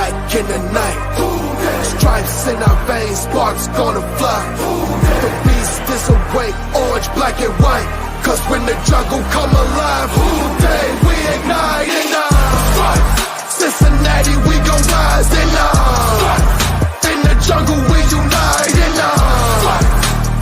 black in the night. Stripes in our veins, sparks gonna fly. The beast is awake, orange, black and white. Cause when the jungle come alive, who day we ignite in Cincinnati, we gon' rise in the jungle, we unite in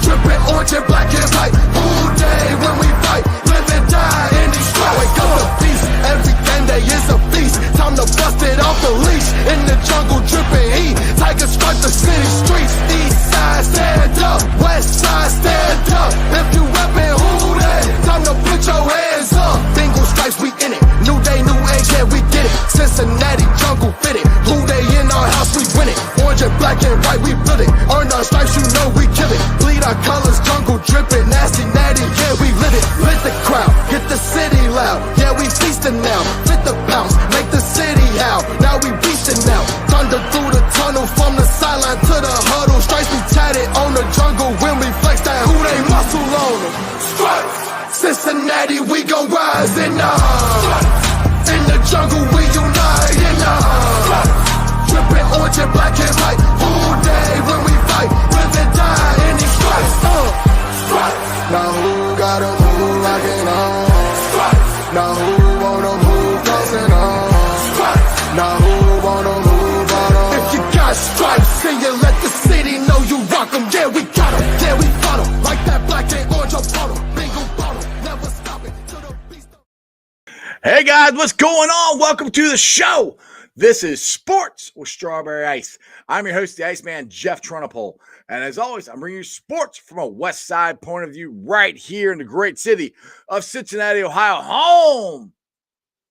drippin' orange and black and white. Who day when we fight, live and die in these stripes. Wake up the beast, every game day is a feast. Time to bust it off the leash. In the jungle, drippin' heat. Tigers strike the city streets. East side, stand up. West side, stand up. If you reppin', who that? Time to put your hands up. Bingo stripes, we in it. New day, new age, yeah, we get it. Cincinnati jungle fitted. Who they in our house, we win it. Orange and black and white, we build it. Earn our stripes, you know we kill it. Bleed our colors, jungle drippin'. Nasty, natty, yeah, we live it. Lit the crowd, get the city loud. Yeah, we feastin' now. Fit the pounce, make the city howl. Now we beastin' now. Thunder through the tunnel, from the sideline to the huddle. Stripes be tatted on the jungle when we flex that who they muscle on them. Stripes, Cincinnati, we gon' rise in the jungle, we unite in drippin' orange and black and white. Who day when we fight, live and die in these stripes. Now who gotta move like it on? Now who wanna move crossing on? Now who wanna move on? If you got stripes, then you let the city know you rock 'em. Yeah, we got 'em. Yeah, we fought 'em. Like that black and orange up on 'em. Bingo bottle, never stop it till the beast. Hey guys, what's going on? Welcome to the show. This is Sports with Strawberry Ice. I'm your host, the Iceman, Jeff Trunapole. And as always, I'm bringing you sports from a West Side point of view right here in the great city of Cincinnati, Ohio, home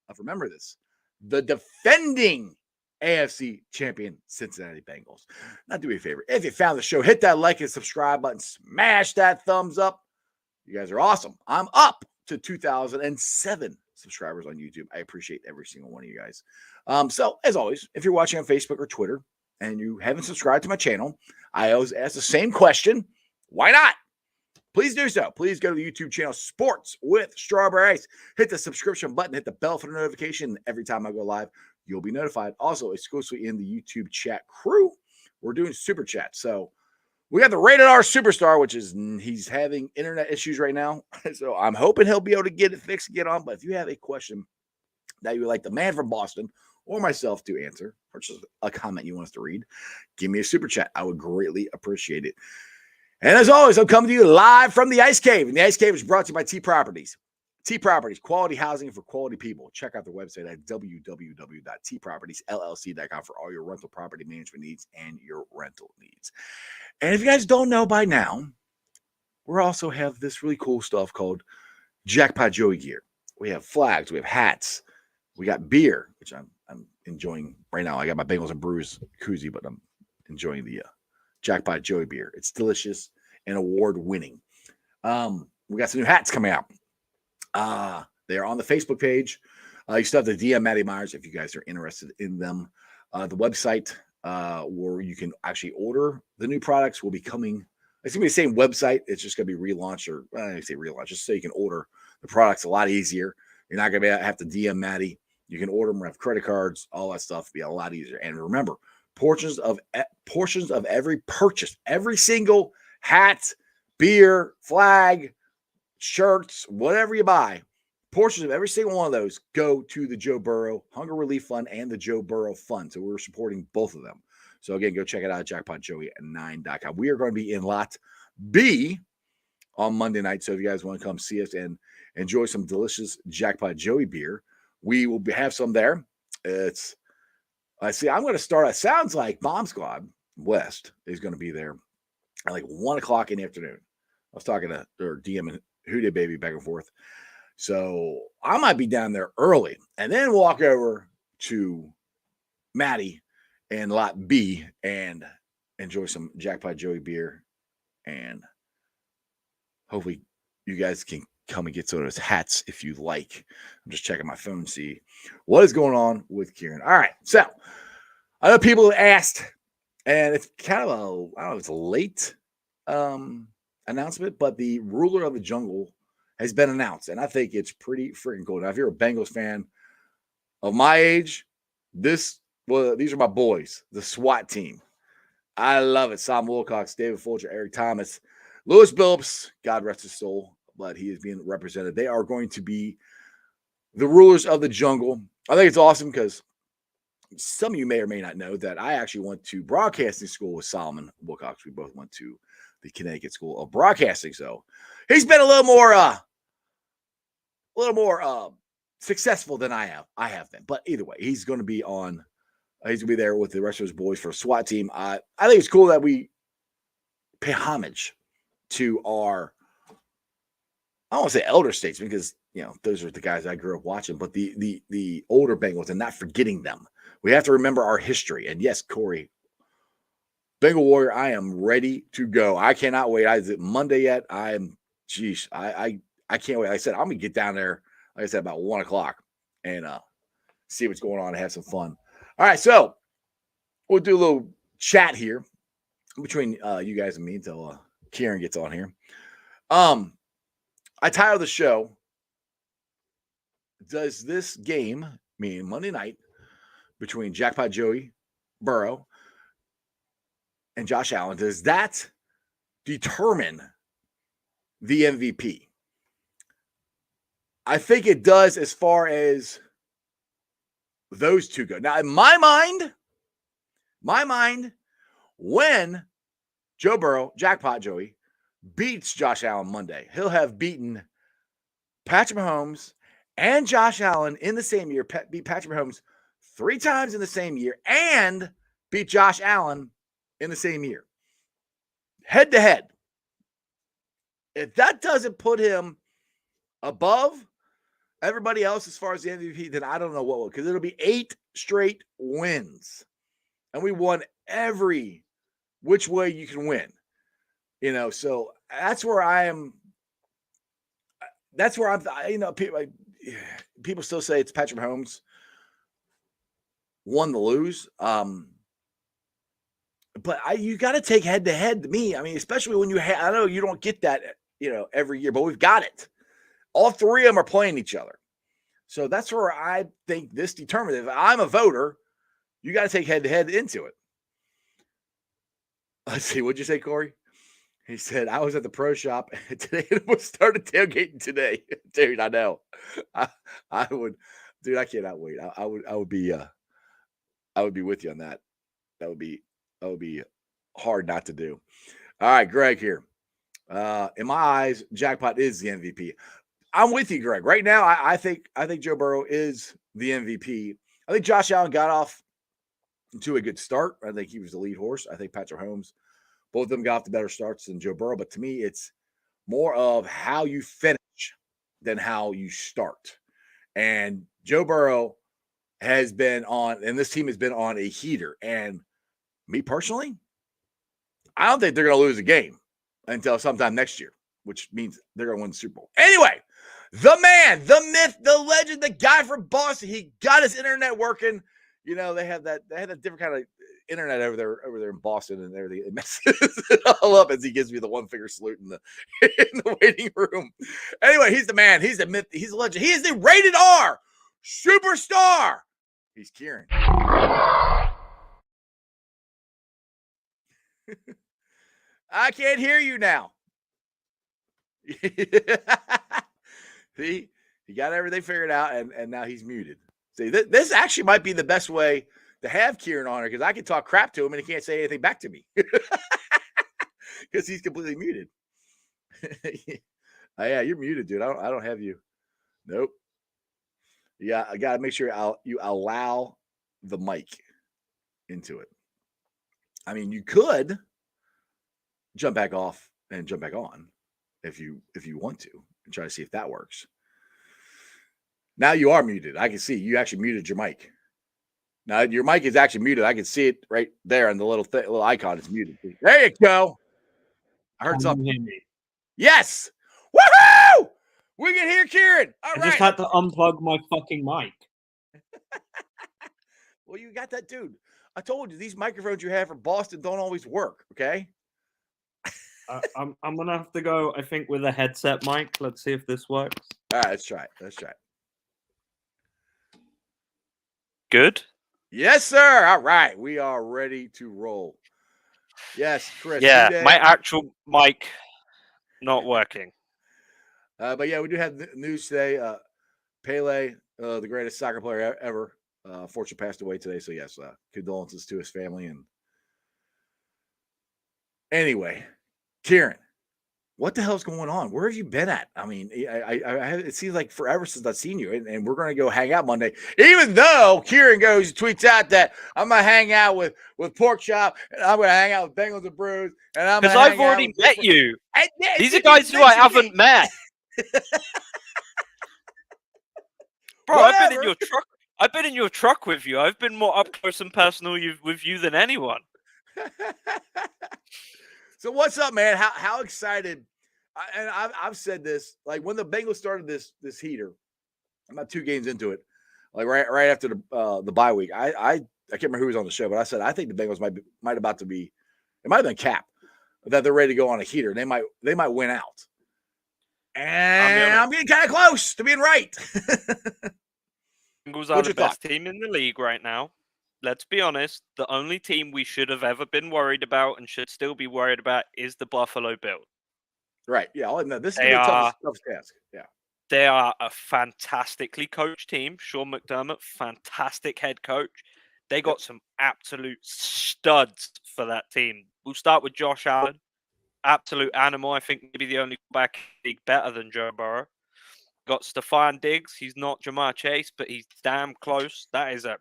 of, remember this, the defending AFC champion Cincinnati Bengals. Now do me a favor. If you found the show, hit that like and subscribe button. Smash that thumbs up. You guys are awesome. I'm up to 2007 subscribers on YouTube. I appreciate every single one of you guys. So as always, if you're watching on Facebook or Twitter and you haven't subscribed to my channel, I always ask the same question. Why not? Please do so. Please go to the YouTube channel Sports with Strawberry Ice. Hit the subscription button. Hit the bell for the notification. Every time I go live, you'll be notified. Also, exclusively in the YouTube chat crew, we're doing super chat. So we got the Rated R Superstar, which is he's having internet issues right now. So I'm hoping he'll be able to get it fixed and get on. But if you have a question that you would like the man from Boston or myself to answer, or just a comment you want us to read, give me a super chat. I would greatly appreciate it. And as always, I'm coming to you live from the Ice Cave. And the Ice Cave is brought to you by T Properties. T Properties, quality housing for quality people. Check out their website at www.tpropertiesllc.com for all your rental property management needs and your rental needs. And if you guys don't know by now, we also have this really cool stuff called Jackpot Joey gear. We have flags, we have hats, we got beer, which I'm enjoying right now. I got my Bengals and Brews koozie, but I'm enjoying the Jackpot Joey beer. It's delicious and award-winning. We got some new hats coming out. They're on the Facebook page. You still have the DM Matty Myers if you guys are interested in them. The website where you can actually order the new products will be coming. It's going to be the same website. It's just going to be relaunched, or I say relaunch, just so you can order the products a lot easier. You're not going to have to DM Matty. You can order them, have credit cards, all that stuff. Be a lot easier. And remember, portions of every purchase, every single hat, beer, flag, shirts, whatever you buy, portions of every single one of those go to the Joe Burrow Hunger Relief Fund and the Joe Burrow Fund. So we're supporting both of them. So again, go check it out at jackpotjoey9.com. We are going to be in Lot B on Monday night. So if you guys want to come see us and enjoy some delicious Jackpot Joey beer, we will have some there. I'm going to start. It sounds like Bomb Squad West is going to be there at like 1 o'clock in the afternoon. I was talking to their DM and Hootie Baby back and forth. So I might be down there early and then walk over to Matty and Lot B and enjoy some Jackpot Joey beer. And hopefully you guys can come and get some of those hats if you like. I'm just checking my phone to see what is going on with Kieran. All right. So I know people have asked, and it's kind of I don't know, it's a late announcement, but the ruler of the jungle has been announced, and I think it's pretty freaking cool. Now, if you're a Bengals fan of my age, this Well, these are my boys, the SWAT team. I love it. Sam Wilcox, David Folger, Eric Thomas, Lewis Billups, God rest his soul, but he is being represented. They are going to be the rulers of the jungle. I think it's awesome because some of you may or may not know that I actually went to broadcasting school with Solomon Wilcox. We both went to the Connecticut School of Broadcasting. So he's been a little more successful than I have been. But either way, he's going to be on. He's going to be there with the rest of his boys for a SWAT team. I think it's cool that we pay homage to our, I don't want to say elder statesmen because, those are the guys I grew up watching, but the older Bengals and not forgetting them. We have to remember our history. And yes, Corey, Bengal Warrior, I am ready to go. I cannot wait. Is it Monday yet? I can't wait. Like I said, I'm going to get down there, like I said, about 1 o'clock and see what's going on and have some fun. All right, so we'll do a little chat here between you guys and me until Kieran gets on here. I titled the show, does this game, meaning Monday night, between Jackpot Joey Burrow and Josh Allen, does that determine the MVP? I think it does as far as those two go. Now, in my mind, when Joe Burrow, Jackpot Joey, beats Josh Allen Monday, he'll have beaten Patrick Mahomes and Josh Allen in the same year, beat Patrick Mahomes 3 times in the same year, and beat Josh Allen in the same year. Head to head. If that doesn't put him above everybody else as far as the MVP, then I don't know what will, because it'll be 8 straight wins. And we won every which way you can win. So that's where I am. That's where I'm, people still say it's Patrick Mahomes won the lose. But you got to take head to head to me. I mean, especially when I know you don't get that, every year, but we've got it. All 3 of them are playing each other. So that's where I think this determines. If I'm a voter, you got to take head to head into it. Let's see. What'd you say, Corey? He said, I was at the pro shop today and we started tailgating today. Dude, I know. I would, dude, I cannot wait. I would be with you on that. That would be hard not to do. All right, Greg here. In my eyes, Jackpot is the MVP. I'm with you, Greg. Right now, I think Joe Burrow is the MVP. I think Josh Allen got off to a good start. I think he was the lead horse. I think Patrick Mahomes, both of them got off to better starts than Joe Burrow. But to me, it's more of how you finish than how you start. And Joe Burrow has been on, and this team has been on a heater. And me personally, I don't think they're going to lose a game until sometime next year, which means they're going to win the Super Bowl. Anyway, the man, the myth, the legend, the guy from Boston, he got his internet working. They had that different kind of internet over there in Boston and everything. It messes it all up as he gives me the 1-finger salute in the waiting room. Anyway, he's the man. He's the myth. He's the legend. He is the rated R superstar. He's Kieran. I can't hear you now. See, he got everything figured out, and now he's muted. See, this actually might be the best way to have Kieran on here, because I can talk crap to him and he can't say anything back to me because he's completely muted. Oh, yeah, you're muted, dude. I don't have you. Nope. Yeah, I got to make sure you allow the mic into it. I mean, you could jump back off and jump back on if you want to, and try to see if that works. Now you are muted. I can see you actually muted your mic. Now your mic is actually muted. I can see it right there, and the little icon is muted. There you go. I heard something. Yes. Woohoo! We can hear Kieran. All right. I just had to unplug my fucking mic. Well, you got that, dude. I told you these microphones you have from Boston don't always work. Okay. I'm gonna have to go, I think, with a headset mic. Let's see if this works. All right, let's try it. Good. Yes, sir. All right. We are ready to roll. Yes, Chris. Yeah, new day. my actual mic not working. But yeah, we do have news today. Pele, the greatest soccer player ever, fortunately passed away today. So yes, condolences to his family. And anyway, Kieran, what the hell's going on? Where have you been at? I mean, it seems like forever since I've seen you, and we're going to go hang out Monday. Even though Kieran tweets out that I'm going to hang out with Pork Chop, and I'm going to hang out with Bengals and Brews, and I'm Because I've already met you. These are guys who I haven't met. Bro, I've been in your truck. I've been in your truck with you. I've been more up close and personal with you than anyone. So what's up, man? How excited? And I've said this, like when the Bengals started this heater, I'm about 2 games into it, like right after the bye week. I can't remember who was on the show, but I said I think the Bengals might about to be, it might have been Cap, that they're ready to go on a heater. They might win out. And I'm getting kind of close to being right. Bengals are the best team in the league right now. Let's be honest. The only team we should have ever been worried about and should still be worried about is the Buffalo Bills. Right. Yeah. This is the toughest task. Yeah. They are a fantastically coached team. Sean McDermott, fantastic head coach. They got some absolute studs for that team. We'll start with Josh Allen. Absolute animal. I think maybe the only back league better than Joe Burrow. Got Stephon Diggs. He's not Jamar Chase, but he's damn close. That is a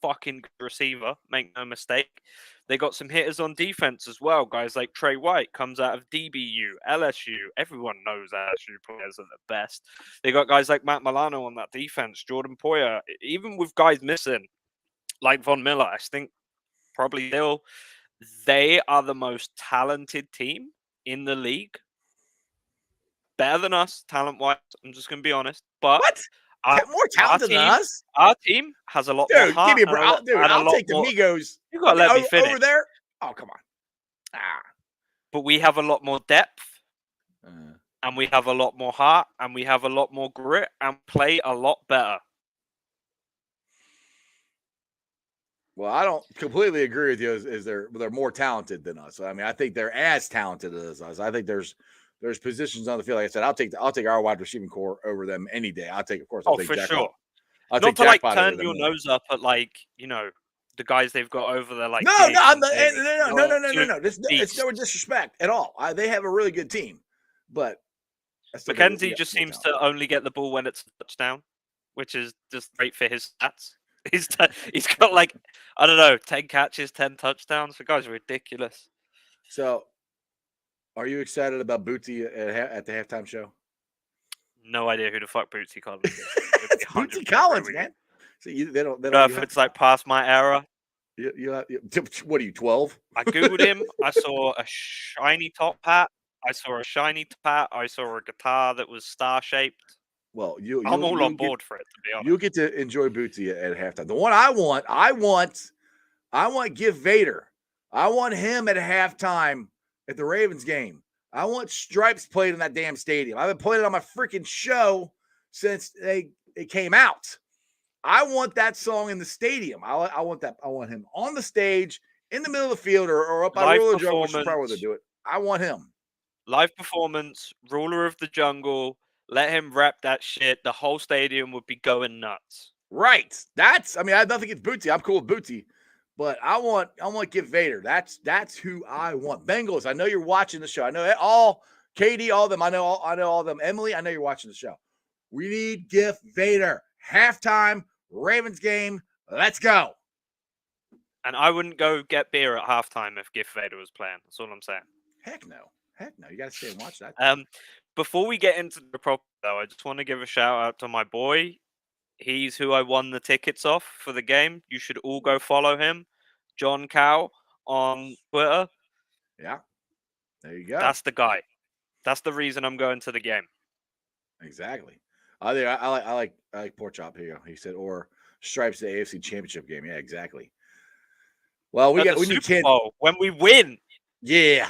fucking good receiver. Make no mistake. They got some hitters on defense as well. Guys like Trey White comes out of DBU, LSU. Everyone knows LSU players are the best. They got guys like Matt Milano on that defense, Jordan Poyer. Even with guys missing, like Von Miller, I think probably still, they are the most talented team in the league. Better than us, talent-wise. I'm just going to be honest. But what? More talented than us? Our team has a lot more heart. Give me I'll take the Migos. You got to let me finish. Over there? Oh, come on. But we have a lot more depth. And we have a lot more heart. And we have a lot more grit. And play a lot better. Well, I don't completely agree with you. Is they're more talented than us. I mean, I think they're as talented as us. I think there's positions on the field. Like I said, I'll take our wide receiving core over them any day. I'll take for sure. I'll not to like turn your nose up at the guys they've got over there. Like no. It's no disrespect at all. They have a really good team, but McKenzie just seems to only get the ball when it's a touchdown, which is just great for his stats. He's got 10 catches, 10 touchdowns. The guy's ridiculous. So, are you excited about Bootsy at the halftime show? No idea who the fuck Bootsy Collins is. Bootsy Collins, man. So they don't if it's past my era. What are you, 12? I googled him. I saw a shiny top hat. I saw a guitar that was star shaped. Well, I'm all on board for it, to be honest. You'll get to enjoy Bootsy at halftime. The one I want Gift Vader. I want him at halftime at the Ravens game. I want Stripes played in that damn stadium. I've been playing it on my freaking show since it came out. I want that song in the stadium. I want that. I want him on the stage in the middle of the field or up by Ruler of the Jungle, which is probably where they do it. I want him. Live performance, Ruler of the Jungle. Let him rap that shit. The whole stadium would be going nuts. Right. I have nothing against Bootsy. I'm cool with Bootsy. But I want Gift Vader. That's who I want. Bengals, I know you're watching the show. I know all Katie, all of them. I know all of them. Emily, I know you're watching the show. We need Gift Vader. Halftime, Ravens game. Let's go. And I wouldn't go get beer at halftime if Gift Vader was playing. That's all I'm saying. Heck no. You got to stay and watch that. Before we get into the problem, though, I just want to give a shout out to my boy. He's who I won the tickets off for the game. You should all go follow him, John Cow, on Twitter. Yeah, there you go. That's the guy. That's the reason I'm going to the game. Exactly. I like Pork Chop here. He said, or Stripes the AFC Championship game. Yeah, exactly. Well, we need Super Bowl when we win. Yeah.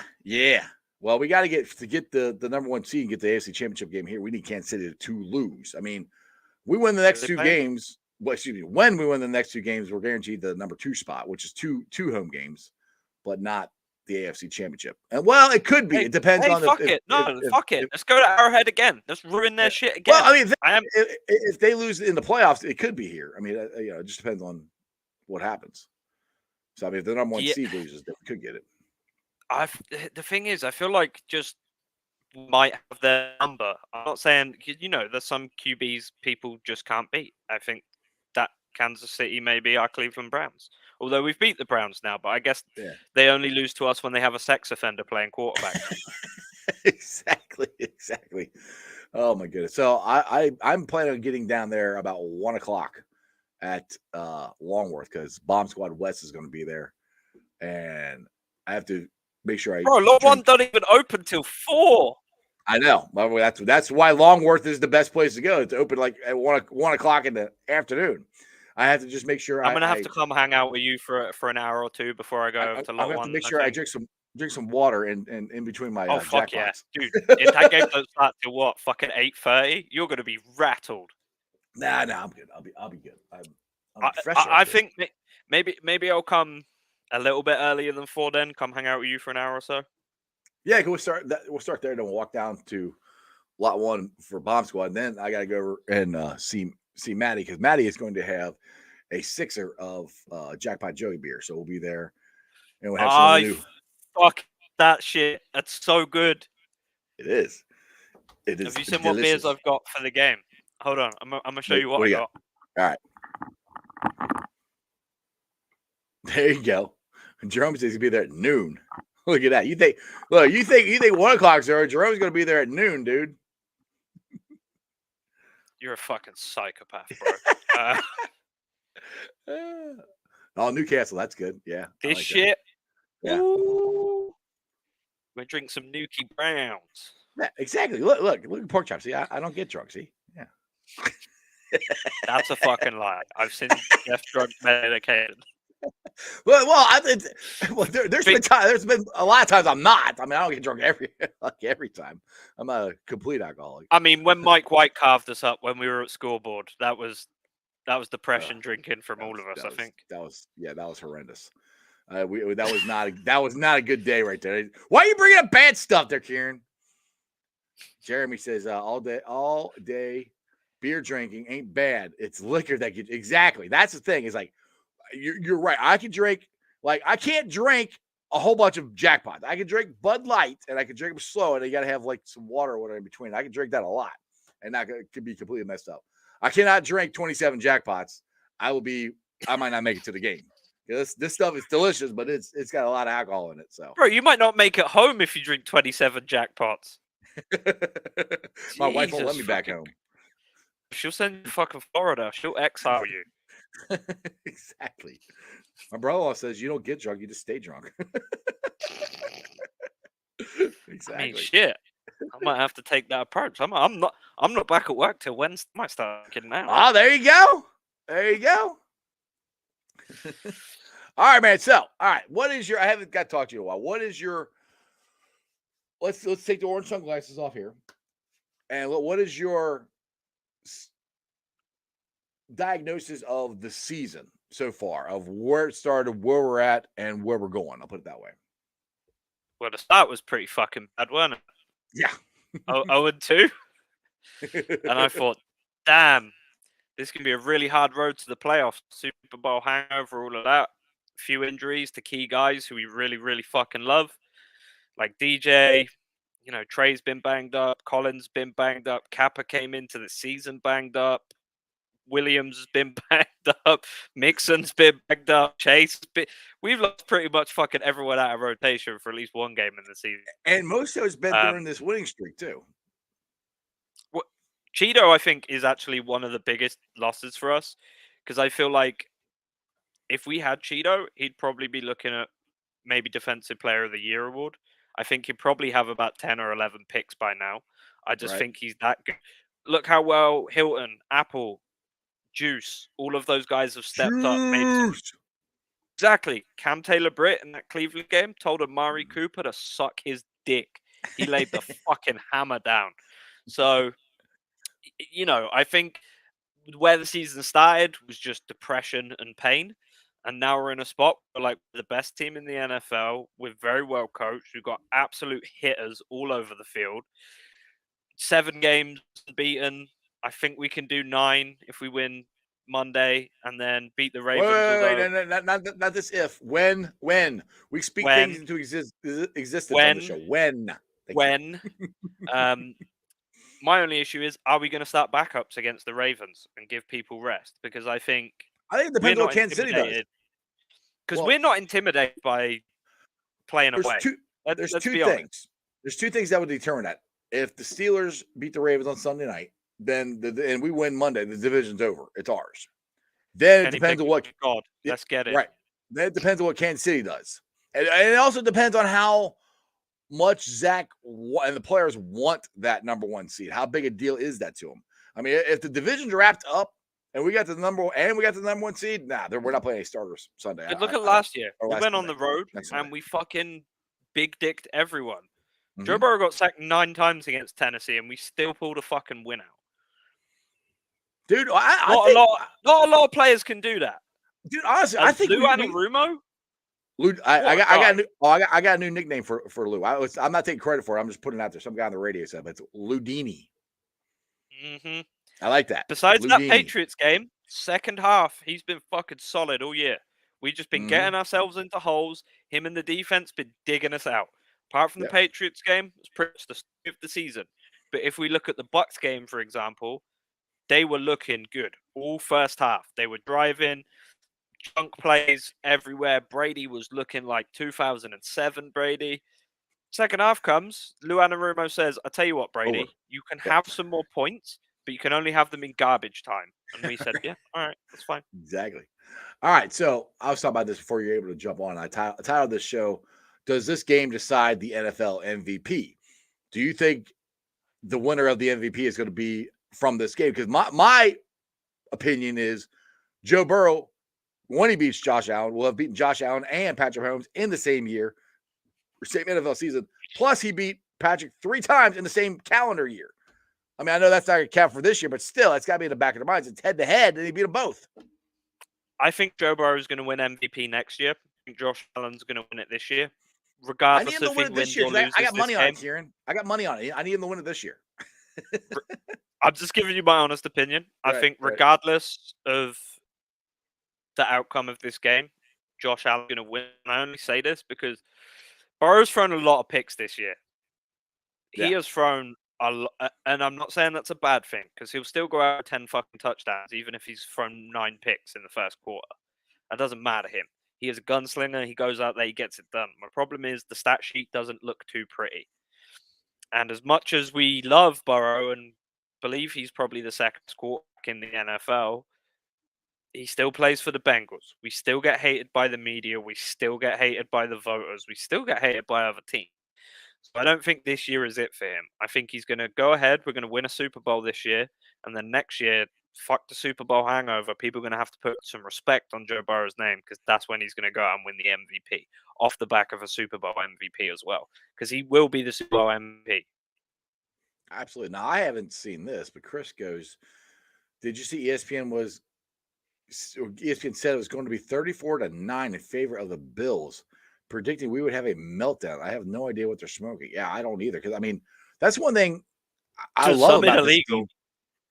Well, we got to get the number 1 seed and get the AFC Championship game here. We need Kansas City to lose. I mean, we win the next 2 games. when we win the next 2 games, we're guaranteed the number 2 spot, which is two home games, but not the AFC Championship. And well, it could be. Hey, It depends on fuck it. No, fuck it. Let's go to Arrowhead again. Let's ruin their shit again. well, I mean, I am. if they lose in the playoffs, it could be here. I mean, it just depends on what happens. So I mean, if the number 1 seed loses, they could get it. The thing is, I feel like just might have their number. I'm not saying there's some QBs people just can't beat. I think that Kansas City may be our Cleveland Browns. Although we've beat the Browns now, but I guess they only lose to us when they have a sex offender playing quarterback. Exactly. Oh my goodness. So I'm planning on getting down there about 1:00 at Longworth because Bomb Squad West is going to be there, and I have to make sure Bro, Lot 1 don't even open till 4. I know. That's why Longworth is the best place to go. It's open like at 1:00 in the afternoon. I have to just make sure I'm gonna have to come hang out with you for an hour or 2 before I go over to Lot 1. I have to make sure I drink some water in between my fuck jackpots. Yeah, dude! If that game doesn't start till what, fucking 8:30, you're gonna be rattled. Nah, I'm good. I'll be good. I think maybe I'll come a little bit earlier than 4. Then come hang out with you for an hour or so. Yeah, we'll start there. Then we'll walk down to Lot 1 for Bomb Squad. And then I gotta go over and see Maddie because Maddie is going to have a 6er of Jackpot Joey beer. So we'll be there and we'll have some new. Fuck that shit. That's so good. It is. Have you seen what beers I've got for the game? Hold on. I'm gonna show you what I got. All right. There you go. Jerome says he'll be there at noon. Look at that. You think 1:00, sir? Jerome's gonna be there at noon, dude. You're a fucking psychopath, bro. Newcastle, that's good. Yeah. This shit. That. Yeah. Ooh. We're drinking some Nuki Browns. Yeah, exactly. Look at pork chops. See, I don't get drunk. See, yeah. That's a fucking lie. I've seen Jeff drunk medicated. There's been a lot of times I'm not. I mean, I don't get drunk every time. I'm not a complete alcoholic. I mean, when Mike White carved us up when we were at scoreboard, that was depression drinking from all of us. I think that was horrendous. That was not a good day right there. Why are you bringing up bad stuff there, Kieran? Jeremy says all day beer drinking ain't bad. It's liquor that gets exactly. That's the thing. Is like you're right. I can drink I can't drink a whole bunch of jackpots. I can drink Bud Light and I can drink them slow, and you got to have like some water or whatever in between. I can drink that a lot, and that could be completely messed up. I cannot drink 27 jackpots. I might not make it to the game. This stuff is delicious, but it's got a lot of alcohol in it. So, bro, you might not make it home if you drink 27 jackpots. My wife won't let me back home. She'll send you to fucking Florida. She'll exile you. Exactly. My brother-in-law says you don't get drunk, you just stay drunk. Exactly. I mean, shit. I might have to take that approach. I'm not back at work till Wednesday. I might start getting out. Oh, there you go. All right, man. So, all right. What is your? I haven't got to talk to you in a while. What is your? Let's take the orange sunglasses off here, and what is your diagnosis of the season so far, of where it started, where we're at, and where we're going? I'll put it that way. Well, the start was pretty fucking bad, wasn't it? Yeah. 0-2. And I thought, damn, this can be a really hard road to the playoffs. Super Bowl hangover, all of that. A few injuries to key guys who we really, really fucking love. Like DJ, Trey's been banged up. Collins been banged up. Kappa came into the season banged up. Williams has been banged up. Mixon's been banged up. We've lost pretty much fucking everyone out of rotation for at least one game in the season. And most of it's been during this winning streak too. Cheeto, I think, is actually one of the biggest losses for us, because I feel like if we had Cheeto, he'd probably be looking at maybe Defensive Player of the Year award. I think he'd probably have about 10 or 11 picks by now. I just think he's that good. Look how well Hilton, Apple, Juice, all of those guys have stepped up. Exactly. Cam Taylor-Britt in that Cleveland game told Amari Cooper to suck his dick. He laid the fucking hammer down. So, I think where the season started was just depression and pain. And now we're in a spot where, like, the best team in the NFL. We're very well coached. We've got absolute hitters all over the field. 7 games beaten. I think we can do 9 if we win Monday and then beat the Ravens. Wait, not this if. When. We speak When. things into existence on When. the show. When. Thank When. My only issue is, are we going to start backups against the Ravens and give people rest? Because I think it we're depends on not what Kansas City does. intimidated. Because Well, we're not intimidated by playing away. There's Let's two be honest. things. There's 2 things that would determine that. If the Steelers beat the Ravens on Sunday night, then and we win Monday, the division's over. It's ours. Then it Kenny depends on Pickett, what. God, let's get it. Right. Then it depends on what Kansas City does, and it also depends on how much Zach and the players want that number 1 seed. How big a deal is that to them? I mean, if the division's wrapped up and we got the number 1 seed, we're not playing any starters Sunday. Look at last year. or We last went on Sunday. the road Next Sunday. and we fucking big dicked everyone. Joe Mhm. Burrow got sacked 9 times against Tennessee, and we still pulled a fucking win out. Dude, Not a lot of players can do that. Dude, honestly, I think Lou Anarumo. Lou, I got a new nickname for Lou. I'm not taking credit for it. I'm just putting it out there. Some guy on the radio said, but it's Ludini. Mm-hmm. I like that. Besides Ludini. that Patriots game, second half, he's been fucking solid all year. We've just been getting ourselves into holes. Him and the defense been digging us out. Apart from the Patriots game, it's pretty much the start of the season. But if we look at the Bucs game, for example, they were looking good all first half. They were driving, chunk plays everywhere. Brady was looking like 2007 Brady. Second half comes, Lou Anarumo says, I tell you what, Brady, you can have some more points, but you can only have them in garbage time. And we said, yeah, all right, that's fine. Exactly. All right, so I was talking about this before you're able to jump on. I titled this show, Does This Game Decide the NFL MVP? Do you think the winner of the MVP is going to be from this game? Because my opinion is Joe Burrow, when he beats Josh Allen, will have beaten Josh Allen and Patrick Mahomes in the same year, same NFL season. Plus, he beat Patrick 3 times in the same calendar year. I mean, I know that's not going to count for this year, but still, it's got to be in the back of their minds. It's head-to-head, and he beat them both. I think Joe Burrow is going to win MVP next year. I think Josh Allen's going to win it this year. Regardless I need him to win it this year. I got money on it, Kieran. I got money on it. I need him to win it this year. I'm just giving you my honest opinion. I think regardless of the outcome of this game, Josh Allen's going to win. And I only say this because Burrow's thrown a lot of picks this year. He has thrown a lot, and I'm not saying that's a bad thing because he'll still go out with 10 fucking touchdowns, even if he's thrown 9 picks in the first quarter. That doesn't matter him. He is a gunslinger. He goes out there, he gets it done. My problem is the stat sheet doesn't look too pretty. And as much as we love Burrow and believe he's probably the second quarterback in the NFL, he still plays for the Bengals. We still get hated by the media. We still get hated by the voters. We still get hated by other teams. So I don't think this year is it for him. I think he's going to go ahead. We're going to win a Super Bowl this year. And then next year, fuck the Super Bowl hangover. People are going to have to put some respect on Joe Burrow's name because that's when he's going to go out and win the MVP off the back of a Super Bowl MVP as well. Because he will be the Super Bowl MVP. Absolutely. Now, I haven't seen this, but Chris goes, did you see ESPN said it was going to be 34-9 in favor of the Bills, predicting we would have a meltdown. I have no idea what they're smoking. Yeah, I don't either. Because, I mean, that's one thing I love about this team.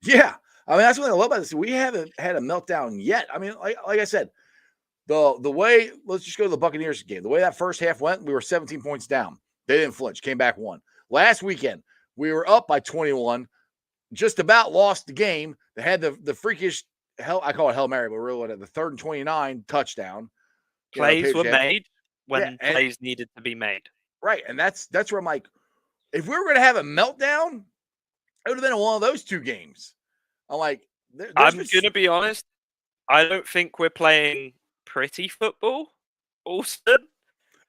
Yeah. I mean, that's one thing I love about this. We haven't had a meltdown yet. I mean, like I said, the way, let's just go to the Buccaneers game. The way that first half went, we were 17 points down. They didn't flinch, came back, won. Last weekend, we were up by 21, just about lost the game. They had the freakish, I call it Hail Mary, but really at the 3rd and 29 touchdown. Plays were made when plays needed to be made. Right, and that's where I'm like, if we were going to have a meltdown, it would have been one of those 2 games. I'm like, I'm going to be honest. I don't think we're playing pretty football, Alston.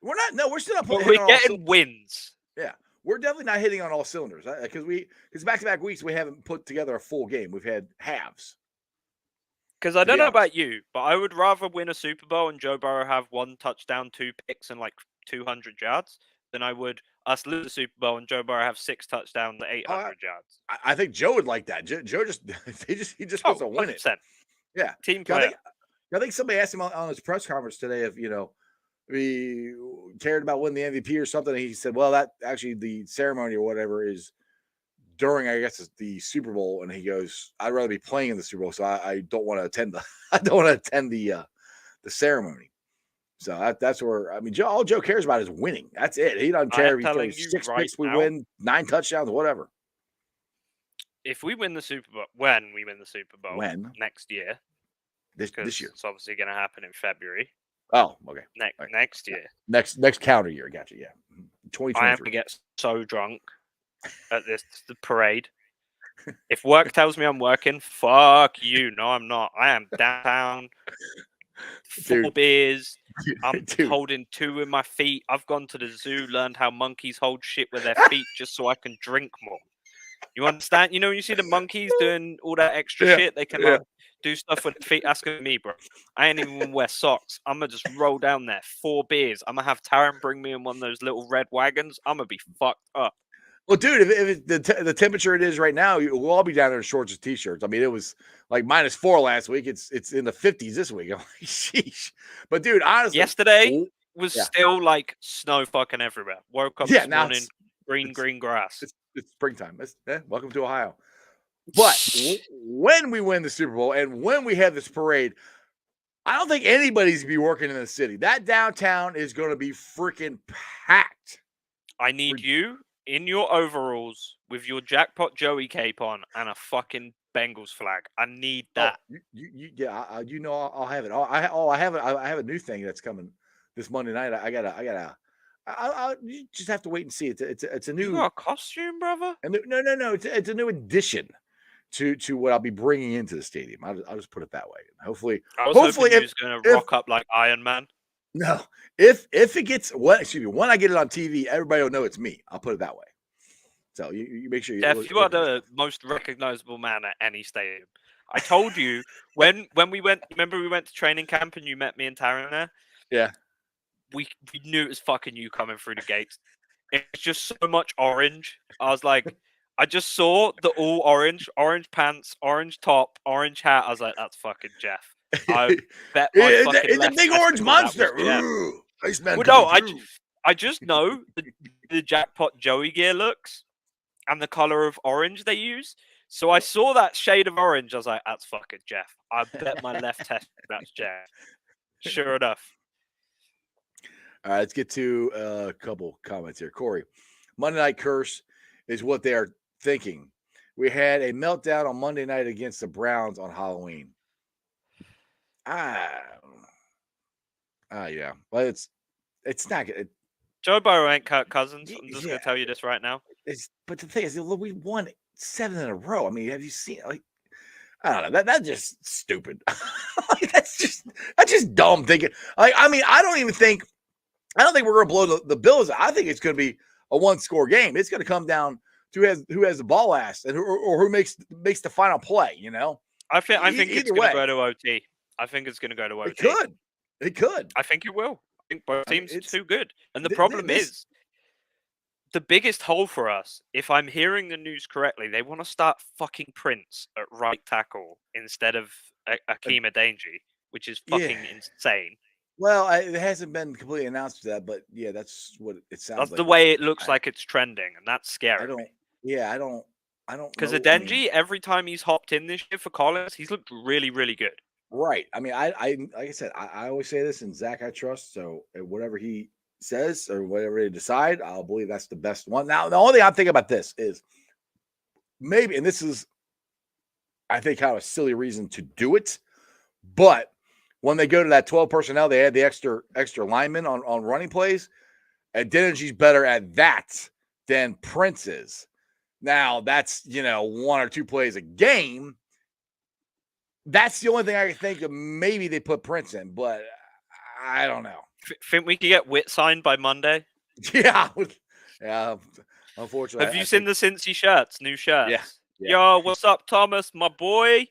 We're not. No, we're still not playing. We're getting wins. Yeah, we're definitely not hitting on all cylinders because back-to-back weeks we haven't put together a full game. We've had halves. Because I don't know about you, but I would rather win a Super Bowl and Joe Burrow have 1 touchdown, 2 picks, and like 200 yards than I would us lose the Super Bowl and Joe Burrow have 6 touchdowns at 800 yards. I think Joe would like that. Joe just he just wants to win it. 100%. Yeah, Team I player. think, I think somebody asked him on his press conference today if he cared about winning the MVP or something. And he said, "Well, that actually the ceremony or whatever is during, I guess, the Super Bowl." And he goes, "I'd rather be playing in the Super Bowl, so I don't want to attend the I don't want to attend the ceremony." So that's where all Joe cares about is winning. That's it. He doesn't care if he throws 6 picks, we win 9 touchdowns, whatever. If we win the Super Bowl, when we win the Super Bowl next year, this year, it's obviously going to happen in February. Oh, okay. Next year, next calendar year. Gotcha. Yeah, 2023. I am going to get so drunk at the parade. If work tells me I'm working, fuck you. No, I'm not. I am downtown. 4 beers. I'm holding 2 in my feet. I've gone to the zoo, learned how monkeys hold shit with their feet just so I can drink more. You understand? You see the monkeys doing all that extra shit? They can do stuff with their feet. Ask me, bro. I ain't even wear socks. I'm going to just roll down there. 4 beers. I'm going to have Taron bring me in one of those little red wagons. I'm going to be fucked up. Well, dude, if the temperature it is right now, we'll all be down there in shorts and t-shirts. I mean, it was like -4 last week. It's in the 50s this week. I'm like, sheesh. But dude, honestly, yesterday was still like snow fucking everywhere. Woke up this morning, green grass. It's springtime. Welcome to Ohio. But when we win the Super Bowl and when we have this parade, I don't think anybody's gonna be working in the city. That downtown is going to be freaking packed. I need you in your overalls with your Jackpot Joey cape on and a fucking Bengals flag. I need that. I'll have it. I have a new thing that's coming this Monday night. You just have to wait and see. It's a new. You got a costume, brother? No. It's a new addition to what I'll be bringing into the stadium. I'll just put it that way. Hopefully, it's going to rock up like Iron Man. No, if it gets when I get it on TV, everybody will know it's me. I'll put it that way. So you make sure you are the most recognizable man at any stadium. I told you when we went. Remember we went to training camp and you met me and Taron there. Yeah, we knew it was fucking you coming through the gates. It's just so much orange. I was like, I just saw the all orange pants, orange top, orange hat. I was like, that's fucking Jeff. I bet it's a big orange monster. I just know the Jackpot Joey gear looks and the color of orange they use. So I saw that shade of orange. I was like, that's fucking Jeff. I bet my left test that's Jeff. Sure enough. All right, let's get to a couple comments here. Corey, Monday Night Curse is what they are thinking. We had a meltdown on Monday night against the Browns on Halloween. Yeah. Well, it's not good. Joe Burrow ain't Kirk Cousins. I'm just going to tell you this right now. But the thing is, we won 7 in a row. I mean, have you seen, I don't know. That's just stupid. That's just dumb thinking. I don't think we're going to blow the Bills. I think it's going to be a 1-score game. It's going to come down to who has the ball last and who makes the final play, I think it's going to go to OT. I think it's going to go to OT. It could. I think it will. I think both teams are too good. And the problem is, the biggest hole for us, if I'm hearing the news correctly, they want to start fucking Prince at right tackle instead of Akeem Adeniji, which is fucking insane. Well, it hasn't been completely announced that, but yeah, that's what it sounds like. That's the way it looks like it's trending, and that's scary. I don't. Because Adeniji, every time he's hopped in this year for Collins, he's looked really, really good. Right. I mean, I like I said, I always say this, and Zach I trust. So whatever he says or whatever they decide, I'll believe that's the best one. Now, the only thing I'm thinking about this is maybe, and this is, I think, kind of a silly reason to do it, but when they go to that 12 personnel, they add the extra linemen on running plays, and Adeniji's better at that than Prince is. Now, that's, 1 or 2 plays a game. That's the only thing I can think of. Maybe they put Prince in, but I don't know. Think we could get Witt signed by Monday? Yeah. Unfortunately. Have you seen the Cincy shirts? New shirts? Yeah. Yo, what's up, Thomas? My boy.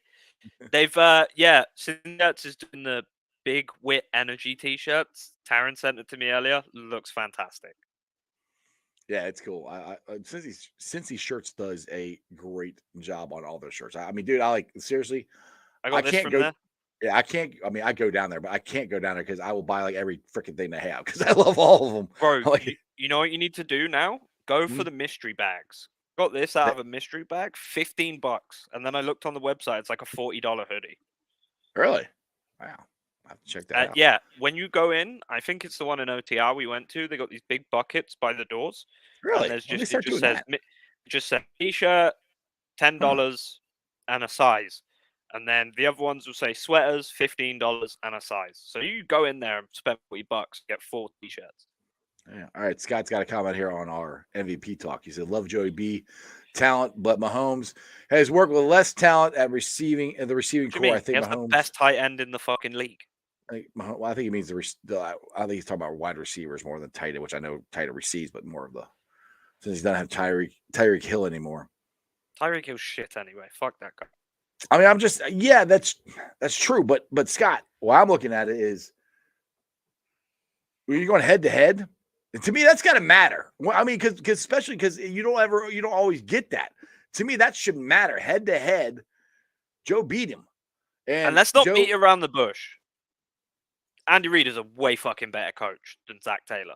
They've Cincy is doing the big Witt energy t-shirts. Taron sent it to me earlier. Looks fantastic. Yeah, it's cool. Since Shirts does a great job on all their shirts. I mean, dude, I like seriously. I I got this can't from go. there. Yeah, I can't. I mean, I go down there, but I can't go down there because I will buy like every freaking thing they have because I love all of them. Bro, Like, you know what you need to do now? Go for Mhm. the mystery bags. Got this out that- of a mystery bag, $15. And then I looked on the website, it's like a $40 hoodie. really? Wow, I have to check that out. Yeah, when you go in, I think it's the one in OTR we went to. They got these big buckets by the doors, and Really? there's Let me just it start just doing says that. it just says t-shirt, Huh. $10 and a size, and then the other ones will say sweaters, $15 and a size. So you go in there and spend $40, get 4 t-shirts. Yeah. All right. Scott's got a comment here on our MVP talk. He said, "Love Joey B, talent, but Mahomes has worked with less talent at receiving in the receiving What do you core. I mean? He think has the Mahomes. best tight end in the fucking league. Well, I think he means I think he's talking about wide receivers more than tight end, which I know tight end receives, but more of the since he doesn't have Tyreek Hill anymore. Tyreek Hill's shit anyway. Fuck that guy. I mean, I'm just that's true, but Scott, what I'm looking at it is when you're going head to head. To me, that's got to matter. Well, I mean, because especially because you don't always get that. To me, that shouldn't matter. Head to head, Joe beat him, And and let's not Joe. beat around the bush. Andy Reid is a way fucking better coach than Zach Taylor.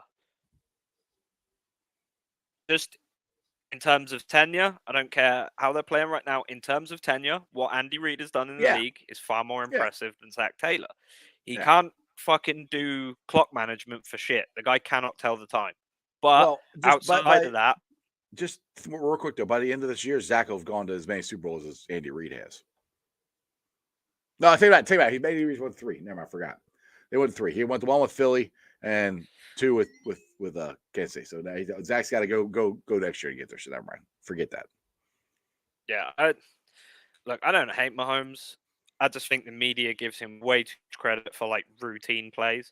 Just in terms of tenure, I don't care how they're playing right now. In terms of tenure, what Andy Reid has done in the Yeah, league is far more yeah, impressive than Zach Taylor. He yeah. can't fucking do clock management for shit. The guy cannot tell the time. But Well, just outside of that, just real quick though, by the end of this year, Zach will have gone to as many Super Bowls as Andy Reid has. No, I take that. He Andy Reid won 3. Never mind, I forgot. They won 3. He went the one with Philly and 2 with Kansas City. So now Zach's got to go next year to get there. So never mind. Forget that. yeah, look, I don't hate Mahomes. I just think the media gives him way too much credit for like routine plays.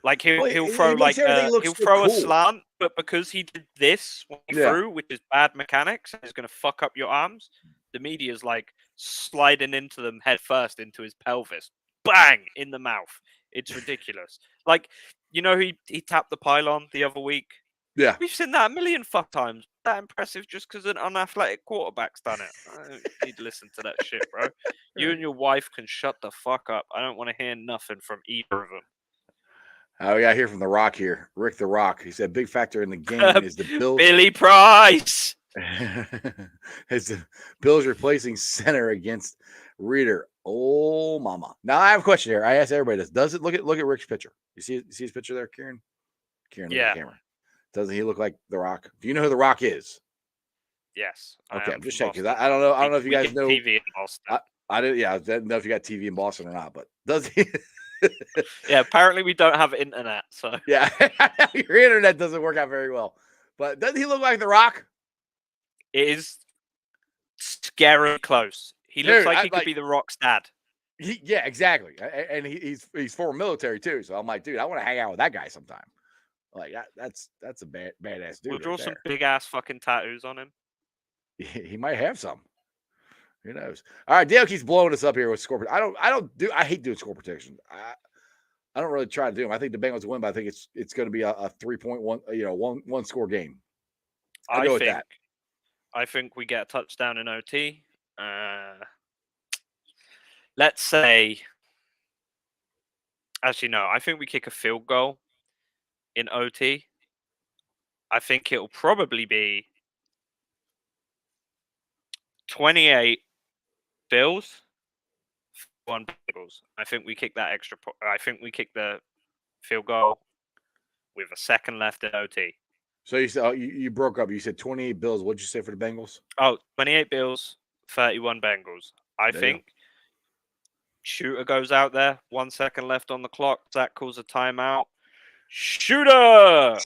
Like he'll throw makes everything look he'll so throw a cool. slant, but because he did this when he threw, which is bad mechanics, is going to fuck up your arms. The media's like sliding into them head first into his pelvis, bang in the mouth. It's ridiculous. Like he tapped the pylon the other week. Yeah. We've seen that a million fuck times. That impressive just because an unathletic quarterback's done it. I don't need to listen to that shit, bro. You and your wife can shut the fuck up. I don't want to hear nothing from either of them. Oh, yeah, I hear from The Rock here. Rick The Rock. He said big factor in the game is the Bills. Billy Price. Is the Bills replacing center against Reader. Oh, mama. Now, I have a question here. I asked everybody this. Does it look at Rick's picture? You see his picture there, Kieran? Kieran, look at the camera. Doesn't he look like The Rock? Do you know who The Rock is? Yes. Okay, I'm just checking because I don't know. I don't know if you guys know. TV in Boston. I didn't. Yeah, I didn't know if you got TV in Boston or not. But does he? Yeah, apparently we don't have internet, so yeah, your internet doesn't work out very well. But doesn't he look like The Rock? it is scary close. He looks Dude, like he could be The Rock's dad. Yeah, exactly. And he's former military too. So I'm like, dude, I want to hang out with that guy sometime. Like that's a badass dude. We'll draw right some there. big ass fucking tattoos on him. He might have some. Who knows? All right, Dale keeps blowing us up here with score. I hate doing score prediction. I don't really try to do them. I think the Bengals will win, but I think it's going to be a 3.1, one score game. I go with that. I think we get a touchdown in OT. Let's say, actually, no, I think we kick a field goal in OT. I think it'll probably be 28 Bills, 1 Bengals. I think we kick that extra. I think we kick the field goal with a second left in OT. So you said you broke up. You said 28 Bills. What'd you say for the Bengals? Oh, 28 Bills, 31 Bengals. I think Shooter goes out there. 1 second left on the clock. Zach calls a timeout. Shooter.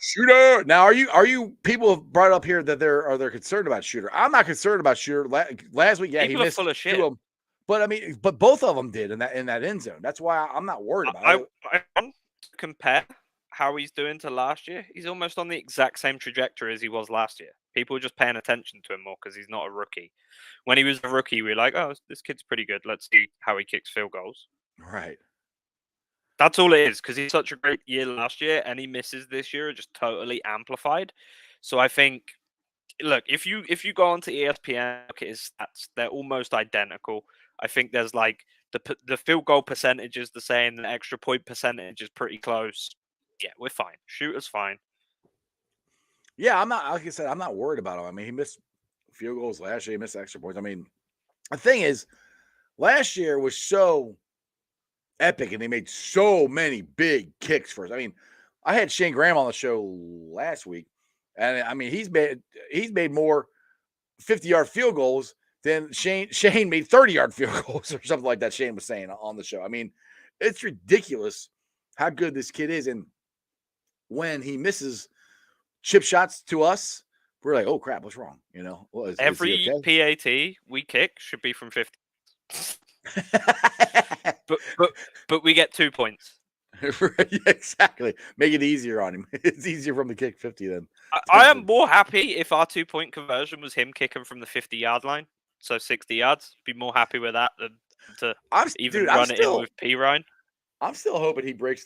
Now, are you people have brought up here that they're concerned about Shooter? I'm not concerned about Shooter. Last week, People he missed full of shit. 2 of them. But I mean, both of them did in that end zone. That's why I'm not worried about it. I want to compare how he's doing to last year. He's almost on the exact same trajectory as he was last year. People are just paying attention to him more because he's not a rookie. When he was a rookie, we were like, oh, this kid's pretty good. Let's see how he kicks field goals. Right. That's all it is, because he's such a great year last year, and he misses this year are just totally amplified. So I think, look, if you go onto ESPN, look at his stats, they're almost identical. I think there's like the field goal percentage is the same, the extra point percentage is pretty close. Yeah, we're fine. Shooter's fine. Yeah, I'm not. Like I said, I'm not worried about him. I mean, he missed field goals last year. He missed extra points. I mean, the thing is, last year was so epic, and they made so many big kicks for us. I mean, I had Shane Graham on the show last week, and I mean, he's made more 50-yard field goals than Shane made 30-yard field goals or something like that. Shane was saying on the show. I mean, it's ridiculous how good this kid is, and when he misses chip shots to us, we're like, oh crap, what's wrong? You know, well, Every okay? PAT we kick should be from 50. but we get 2 points. Yeah, exactly. Make it easier on him. It's easier from the kick 50 then. I am more happy if our 2-point conversion was him kicking from the 50-yard line, so 60 yards. Be more happy with that than to run it in with P. Ryan. I'm still hoping he breaks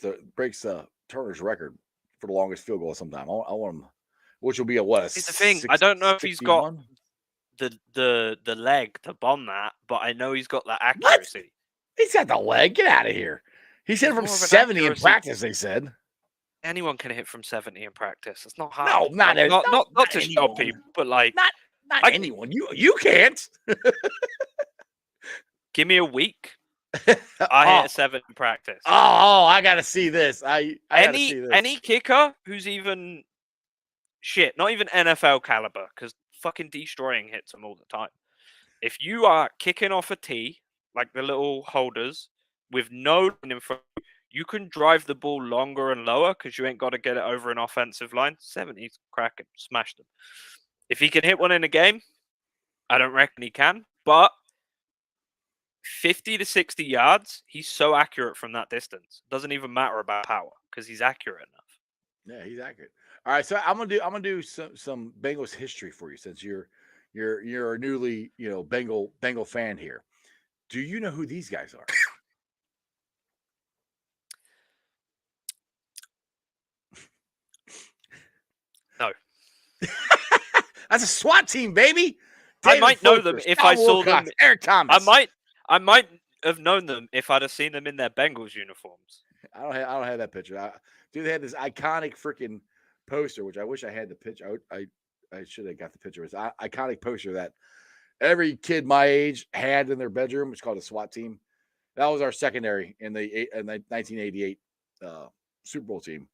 Turner's record for the longest field goal sometime. I want him, which will be a what? It's the thing. I don't know if he's got the leg to bomb that, but I know he's got the accuracy. What? He's got the leg. Get out of here. He said from 70 in practice. They said anyone can hit from 70 in practice. It's not hard. No, not to stop people, but like not anyone. You can't. Give me a week. I hit a 7 in practice. Oh, I gotta see this. I gotta see this. Any kicker who's even not even NFL caliber, because fucking destroying hits them all the time. If you are kicking off a tee, like the little holders, with no line in front, you can drive the ball longer and lower because you ain't got to get it over an offensive line. 70's cracking, smashed them. If he can hit one in a game, I don't reckon he can, but 50 to 60 yards, he's so accurate from that distance. Doesn't even matter about power because he's accurate enough. Yeah, he's accurate. All right, so I'm gonna do some Bengals history for you since you're a newly Bengal fan here. Do you know who these guys are? No. That's a SWAT team, baby. David I might know them if I saw them. Eric Thomas. I might have known them if I'd have seen them in their Bengals uniforms. I don't have that picture. Dude, they had this iconic freaking poster, which I wish I had the picture. I should have got the picture. It's an iconic poster that every kid my age had in their bedroom. It's called a SWAT team. That was our secondary in the 1988 Super Bowl team.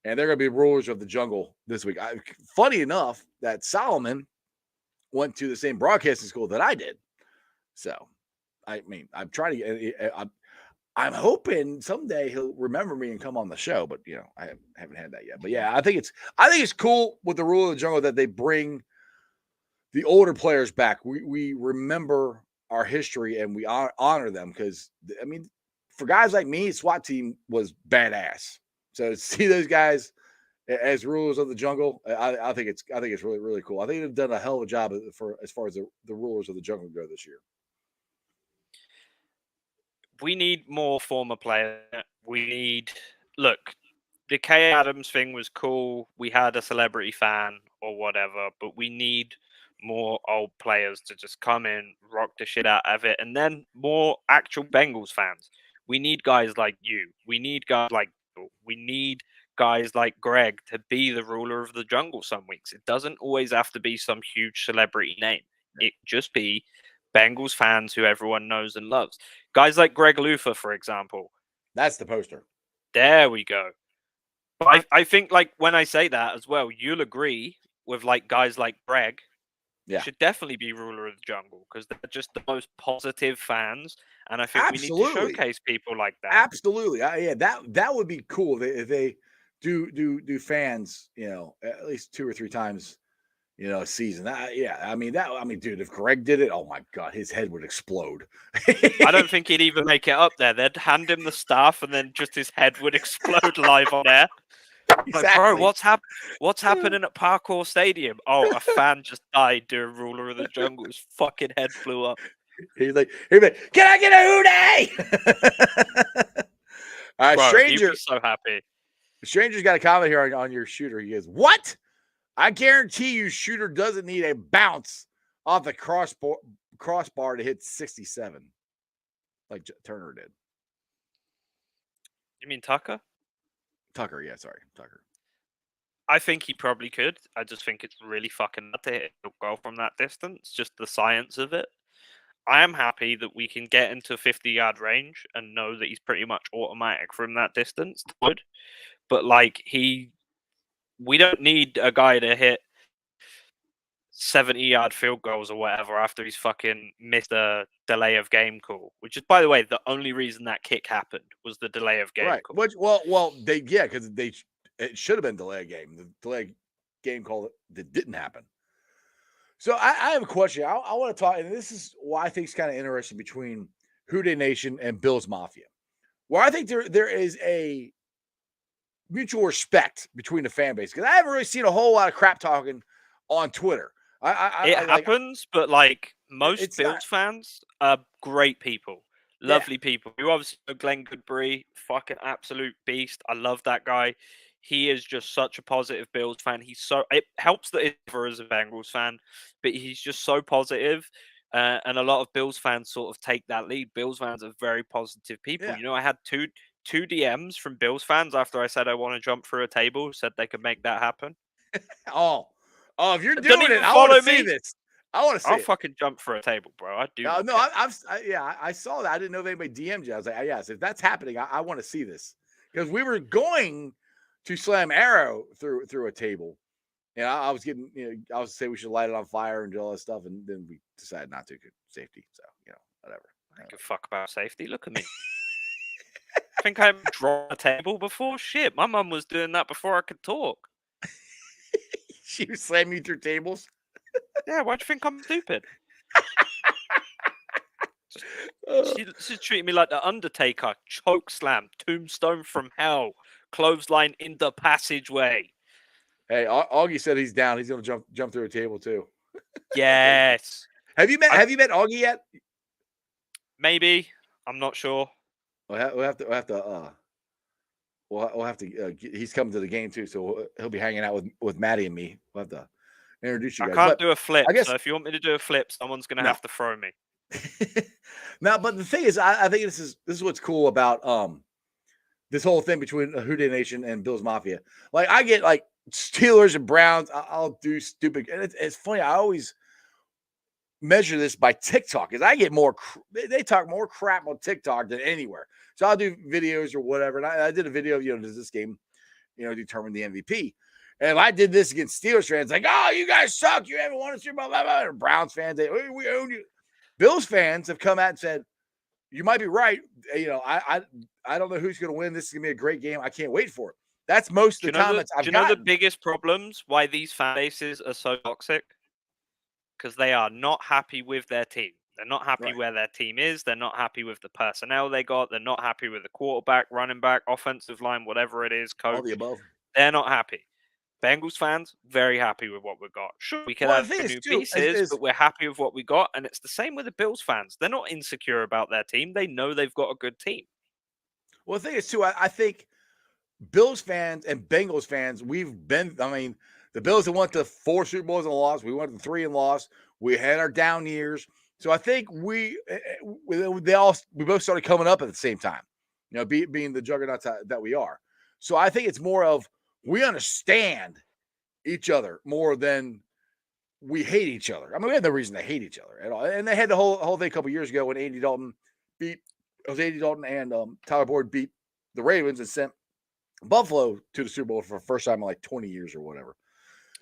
And they're going to be rulers of the jungle this week. Funny enough that Solomon went to the same broadcasting school that I did. So, I mean, I'm trying to I'm hoping someday he'll remember me and come on the show, but I haven't had that yet. But yeah, I think it's cool with the rule of the jungle that they bring the older players back. We remember our history and we honor them because I mean, for guys like me, SWAT team was badass. So to see those guys as rulers of the jungle, I think it's really, really cool. I think they've done a hell of a job as far as the rulers of the jungle go this year. We need more former players. Look, the Kay Adams thing was cool. We had a celebrity fan or whatever, but we need more old players to just come in, rock the shit out of it, and then more actual Bengals fans. We need guys like you. We need guys like Greg to be the ruler of the jungle some weeks. It doesn't always have to be some huge celebrity name. It just be Bengals fans who everyone knows and loves. Guys like Greg Luther, for example. That's the poster. There we go. But I think, like, when I say that as well, you'll agree with, like, guys like Greg. Yeah. Should definitely be ruler of the jungle because they're just the most positive fans. And I think we need to showcase people like that. Absolutely. Yeah, that would be cool if they do fans, at least 2 or 3 times, a season. Dude, if Greg did it, oh my God, his head would explode. I don't think he'd even make it up there. They'd hand him the staff and then just his head would explode live on air. Exactly. Like, bro, what's happening at Parkour Stadium? Oh, a fan just died during Ruler of the Jungle. His fucking head flew up. He's like, can I get a hootie? All right, Bro, he'd Stranger. be so happy. Stranger's got a comment here on your shooter. He goes, "What? I guarantee you, shooter doesn't need a bounce off the crossbar to hit 67, like Turner did." You mean Tucker? Tucker, yeah, sorry, Tucker. I think he probably could. I just think it's really fucking hard to hit a goal from that distance. Just the science of it. I am happy that we can get into 50-yard range and know that he's pretty much automatic from that distance. Good. But like we don't need a guy to hit 70-yard field goals or whatever after he's fucking missed a delay of game call. Which is, by the way, the only reason that kick happened was the delay of game Right. call. Which, because it should have been delay of game. The delay game call that didn't happen. So I have a question. I want to talk, and this is why I think it's kind of interesting between Who Dey Nation and Bills Mafia, where I think there is a mutual respect between the fan base, because I haven't really seen a whole lot of crap talking on Twitter. It happens, but like most it's Bills not- fans are great people, lovely people. You obviously know Glenn Goodbury, fucking absolute beast. I love that guy. He is just such a positive Bills fan. It helps that Ivor is a Bengals fan, but he's just so positive. And a lot of Bills fans sort of take that lead. Bills fans are very positive people. Yeah. You know, I had two DMs from Bills fans after I said I want to jump through a table, said they could make that happen. Oh, if you're Don't doing even it, I want follow to see me. this. I want to see I'll it. fucking jump for a table, bro. I do. No, not care. I saw that. I didn't know if anybody DM'd you. I was like, yes, if that's happening, I want to see this, because we were going to slam Arrow through a table, and I was getting, I was saying we should light it on fire and do all that stuff, and then we decided not to, safety. So whatever. I don't give a fuck about safety. Look at me. I think I've drawn a table before. Shit, my mum was doing that before I could talk. She was slamming you through tables. Yeah, why do you think I'm stupid? She's treating me like the Undertaker. Choke slam, tombstone from hell, clothesline in the passageway. Hey, Augie said he's down. He's gonna jump through a table too. Yes. Have you met Augie yet? Maybe. I'm not sure. We'll have to. He's coming to the game too, so he'll be hanging out with Maddie and me. We'll have to introduce you guys. I can't do a flip. I guess, so if you want me to do a flip, someone's gonna have to throw me. Now, but the thing is, I think this is what's cool about this whole thing between Who Dey Nation and Bills Mafia. Like, I get like Steelers and Browns. I'll do stupid, and it's funny. I always measure this by TikTok, because I get more. They talk more crap on TikTok than anywhere. So I'll do videos or whatever. And I did a video of, does this game, determine the MVP? And if I did this against Steelers fans, like, oh, you guys suck. You haven't won a Super Bowl. Blah, blah, blah. Browns fans, we own you. Bills fans have come out and said, you might be right. I don't know who's going to win. This is going to be a great game. I can't wait for it. That's most of the comments I've gotten. Do you know the biggest problems why these fan bases are so toxic? Because they are not happy with their team. They're not happy where their team is. They're not happy with the personnel they got. They're not happy with the quarterback, running back, offensive line, whatever it is, coach. All the above. They're not happy. Bengals fans, very happy with what we got. Sure, we can have new pieces, but we're happy with what we got. And it's the same with the Bills fans. They're not insecure about their team. They know they've got a good team. Well, the thing is, too, I think Bills fans and Bengals fans, the Bills have went to 4 Super Bowls and lost. We went to 3 and lost. We had our down years. So I think we both started coming up at the same time, being the juggernauts that we are. So I think it's more of, we understand each other more than we hate each other. I mean, we had no reason to hate each other at all. And they had the whole thing a couple years ago when Andy Dalton and Tyler Boyd beat the Ravens and sent Buffalo to the Super Bowl for the first time in like 20 years or whatever.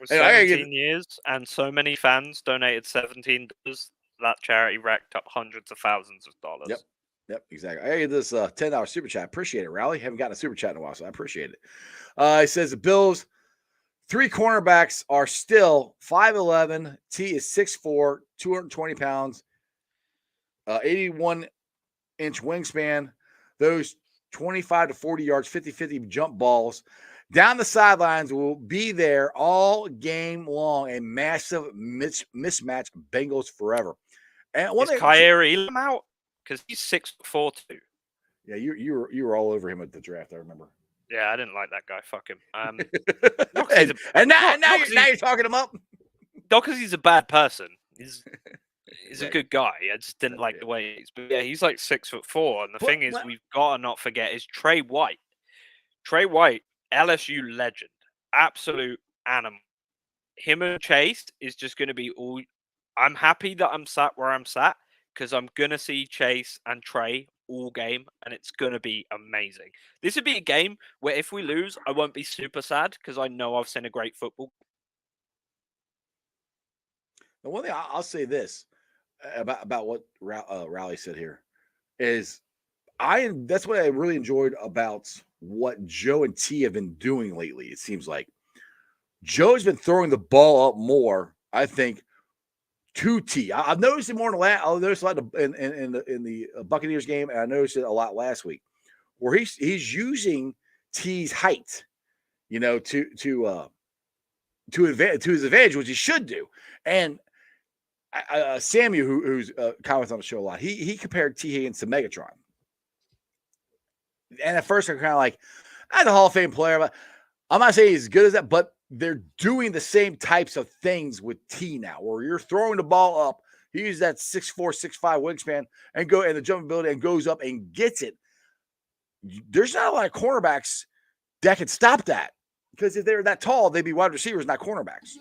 17 years, and so many fans donated $17. That charity racked up hundreds of thousands of dollars. Yep, exactly. I get this $10 super chat. Appreciate it, Rowley. Haven't gotten a super chat in a while, so I appreciate it. He says the Bills' 3 cornerbacks are still 5'11". T is 6'4", 220 pounds, 81-inch wingspan. Those 25 to 40 yards, 50-50 jump balls down the sidelines will be there all game long. A massive mismatch. Bengals forever. And Is Kyer Elam out? Because he's 6'4" too. Yeah, you were all over him at the draft. I remember. Yeah, I didn't like that guy. Fuck him. and, and now, now you're talking him up. Not because he's a bad person. He's a Right. good guy. I just didn't like the way he's. But yeah, he's like 6'4", and the thing is, we've got to not forget is Trey White. Trey White, LSU legend, absolute animal. Him and Chase is just going to be all. I'm happy that I'm sat where I'm sat because I'm going to see Chase and Trey all game, and it's going to be amazing. This would be a game where if we lose, I won't be super sad because I know I've seen a great football. The one thing I'll say this about what Rowley said here is that's what I really enjoyed about what Joe and T have been doing lately. It seems like Joe's been throwing the ball up more, I think, to T. I've noticed it more in the last. I noticed a lot in the Buccaneers game, and I noticed it a lot last week, where he's using T's height, to his advantage, which he should do. And Samuel, who's comments on the show a lot, he compared T Higgins to Megatron. And at first, I'm kind of like, as a Hall of Fame player, but I'm not saying he's as good as that, but they're doing the same types of things with T now, where you're throwing the ball up. He uses that 6'4", 6'5" wingspan and the jump ability and goes up and gets it. There's not a lot of cornerbacks that can stop that, because if they're that tall, they'd be wide receivers, not cornerbacks.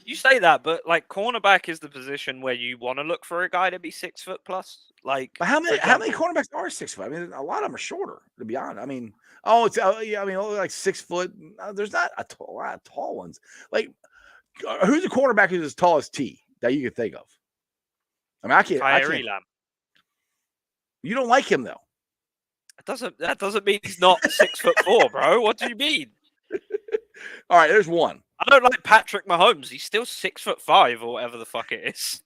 You say that, but like cornerback is the position where you want to look for a guy to be 6 foot plus. Like, but how many cornerbacks are 6 foot? I mean, a lot of them are shorter, to be honest. I mean, only like 6 foot. There's not a lot of tall ones. Like, who's a cornerback who's as tall as T that you can think of? I mean, I can't. Lamb. You don't like him though. That doesn't mean he's not 6'4", bro. What do you mean? All right, there's one. I don't like Patrick Mahomes. He's still 6'5" or whatever the fuck it is.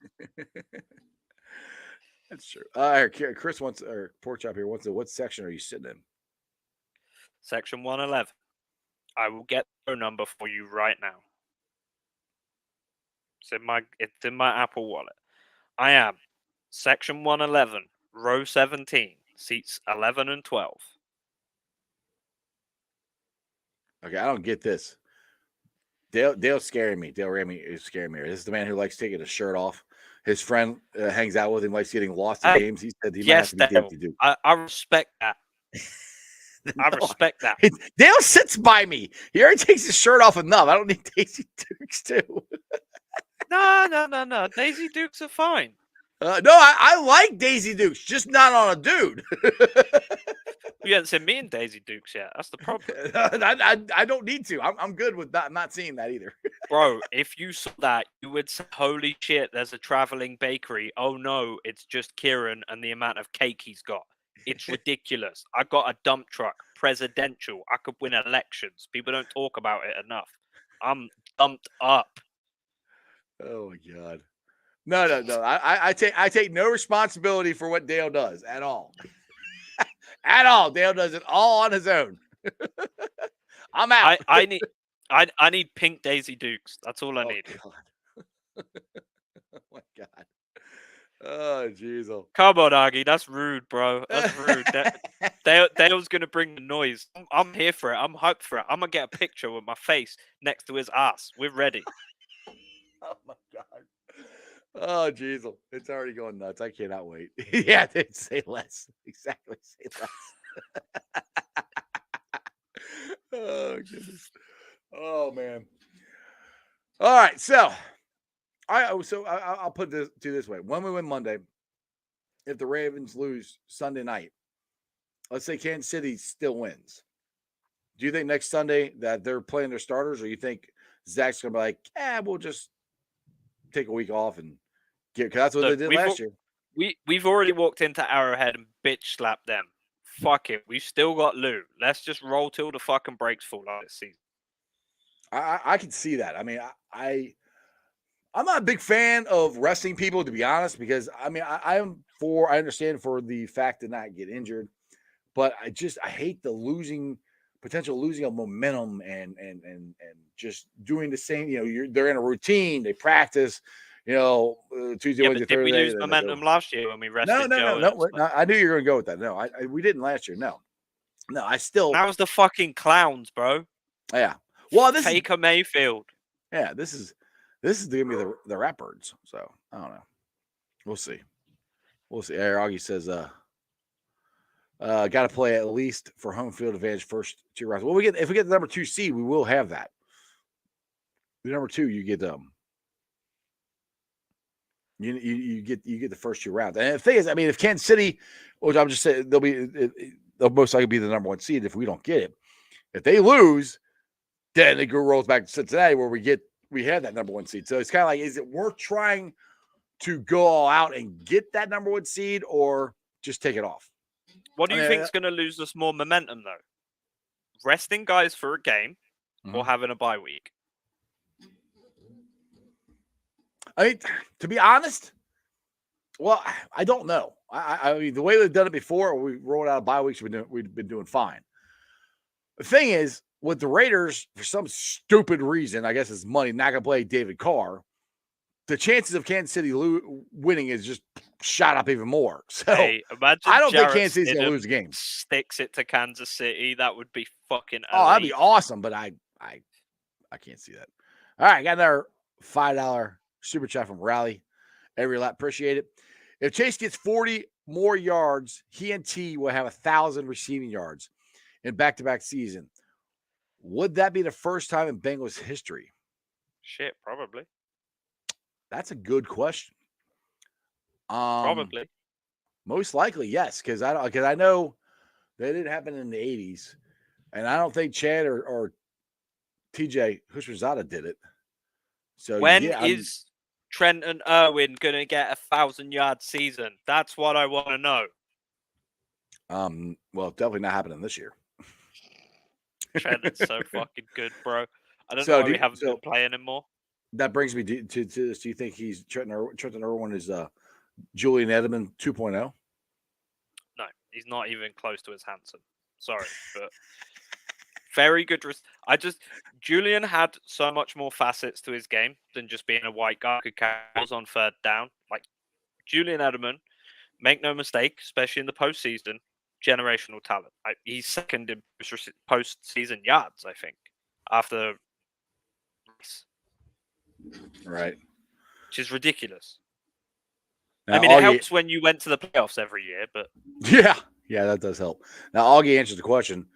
That's true. Chris wants, or Pork Chop here wants to. What section are you sitting in? Section 111. I will get the phone number for you right now. It's in my Apple Wallet. I am section 111, row 17, seats 11 and 12. Okay, I don't get this. Dale's scaring me. Dale Ramey is scaring me. This is the man who likes taking his shirt off. His friend hangs out with him, likes getting lost in games. He said he might have to be Daisy Duke. I respect that. I respect that. Dale sits by me. He already takes his shirt off enough. I don't need Daisy Dukes too. No. Daisy Dukes are fine. No, I like Daisy Dukes, just not on a dude. You haven't seen me in Daisy Dukes yet. That's the problem. I don't need to. I'm good with that. I'm not seeing that either. Bro, if you saw that, you would say, holy shit, there's a traveling bakery. Oh no, it's just Kieran and the amount of cake he's got. It's ridiculous. I got a dump truck, presidential. I could win elections. People don't talk about it enough. I'm dumped up. Oh my God. No. I take no responsibility for what Dale does at all. At all. Dale does it all on his own. I'm out. I need pink Daisy Dukes. That's all I need. God. Oh my God. Oh jeez. Come on, Aggie. That's rude, bro. That's rude. Dale's gonna bring the noise. I'm here for it. I'm hyped for it. I'm gonna get a picture with my face next to his ass. We're ready. Oh my God. Oh, jeez. It's already going nuts. I cannot wait. Yeah, say less. Exactly. Say less. Oh, goodness. Oh, man. All right. So, I'll put this this way. When we win Monday, if the Ravens lose Sunday night, let's say Kansas City still wins. Do you think next Sunday that they're playing their starters, or you think Zach's going to be like, we'll just take a week off and get, because that's what they did last year. We've already walked into Arrowhead and bitch slapped them. Fuck it. We've still got Lou. Let's just roll till the fucking brakes fall out this season. I can see that. I mean, I'm not a big fan of resting people, to be honest, because I mean, I understand for the fact to not get injured, but I hate the potential losing of momentum and just doing the same. They're in a routine, they practice, Tuesday, Yeah, Wednesday, but did we Thursday. lose then they momentum go. last year when we rested No. Joe? And No, I knew you were going to go with that. No, we didn't last year. No. I still. that was the fucking clowns, bro. Yeah. Well, this is Faker Mayfield. Yeah, this is gonna be the Ratbirds. So I don't know. We'll see. Air Augie says, got to play at least for home field advantage first 2 rounds. Well, if we get the number 2 seed, we will have that. The number 2, you get you get the first 2 rounds. And the thing is, I mean, if Kansas City, which I'm just saying, they'll most likely be the number 1 seed if we don't get it. If they lose, then it rolls back to Cincinnati where we have that number 1 seed. So it's kind of like, is it worth trying to go all out and get that number 1 seed or just take it off? What do you think is going to lose us more momentum, though? Resting guys for a game or having a bye week? I mean, to be honest, well, I don't know. I mean, the way they've done it before, we rolled out of bye weeks, we've been doing fine. The thing is, with the Raiders, for some stupid reason, I guess it's money, not going to play David Carr, the chances of Kansas City winning is just shot up even more. So hey, I don't think Kansas City's going to lose a game. Sticks it to Kansas City. That would be fucking elite. Oh, that'd be awesome, but I can't see that. All right, got another $5 super chat from Rally. Every lap, appreciate it. If Chase gets 40 more yards, he and T will have 1,000 receiving yards in back-to-back season. Would that be the first time in Bengals history? Shit, probably. That's a good question. Probably. Most likely, yes, because I know that didn't happen in the 80s, and I don't think Chad or TJ Hushmanzada did it. So when is Trenton Irwin gonna get 1,000-yard season? That's what I want to know. Well, definitely not happening this year. Trenton's so fucking good, bro. I don't know why we haven't been playing him more. That brings me to this. Do you think he's Trenton Irwin is Julian Edelman 2.0? No, he's not even close to as handsome. Sorry, but very good. Julian had so much more facets to his game than just being a white guy who carries on 3rd down. Like Julian Edelman, make no mistake, especially in the postseason, generational talent. He's second in postseason yards, I think, after right, which is ridiculous. Now, I mean, it helps when you went to the playoffs every year, but yeah, that does help. Now, Augie answers the question.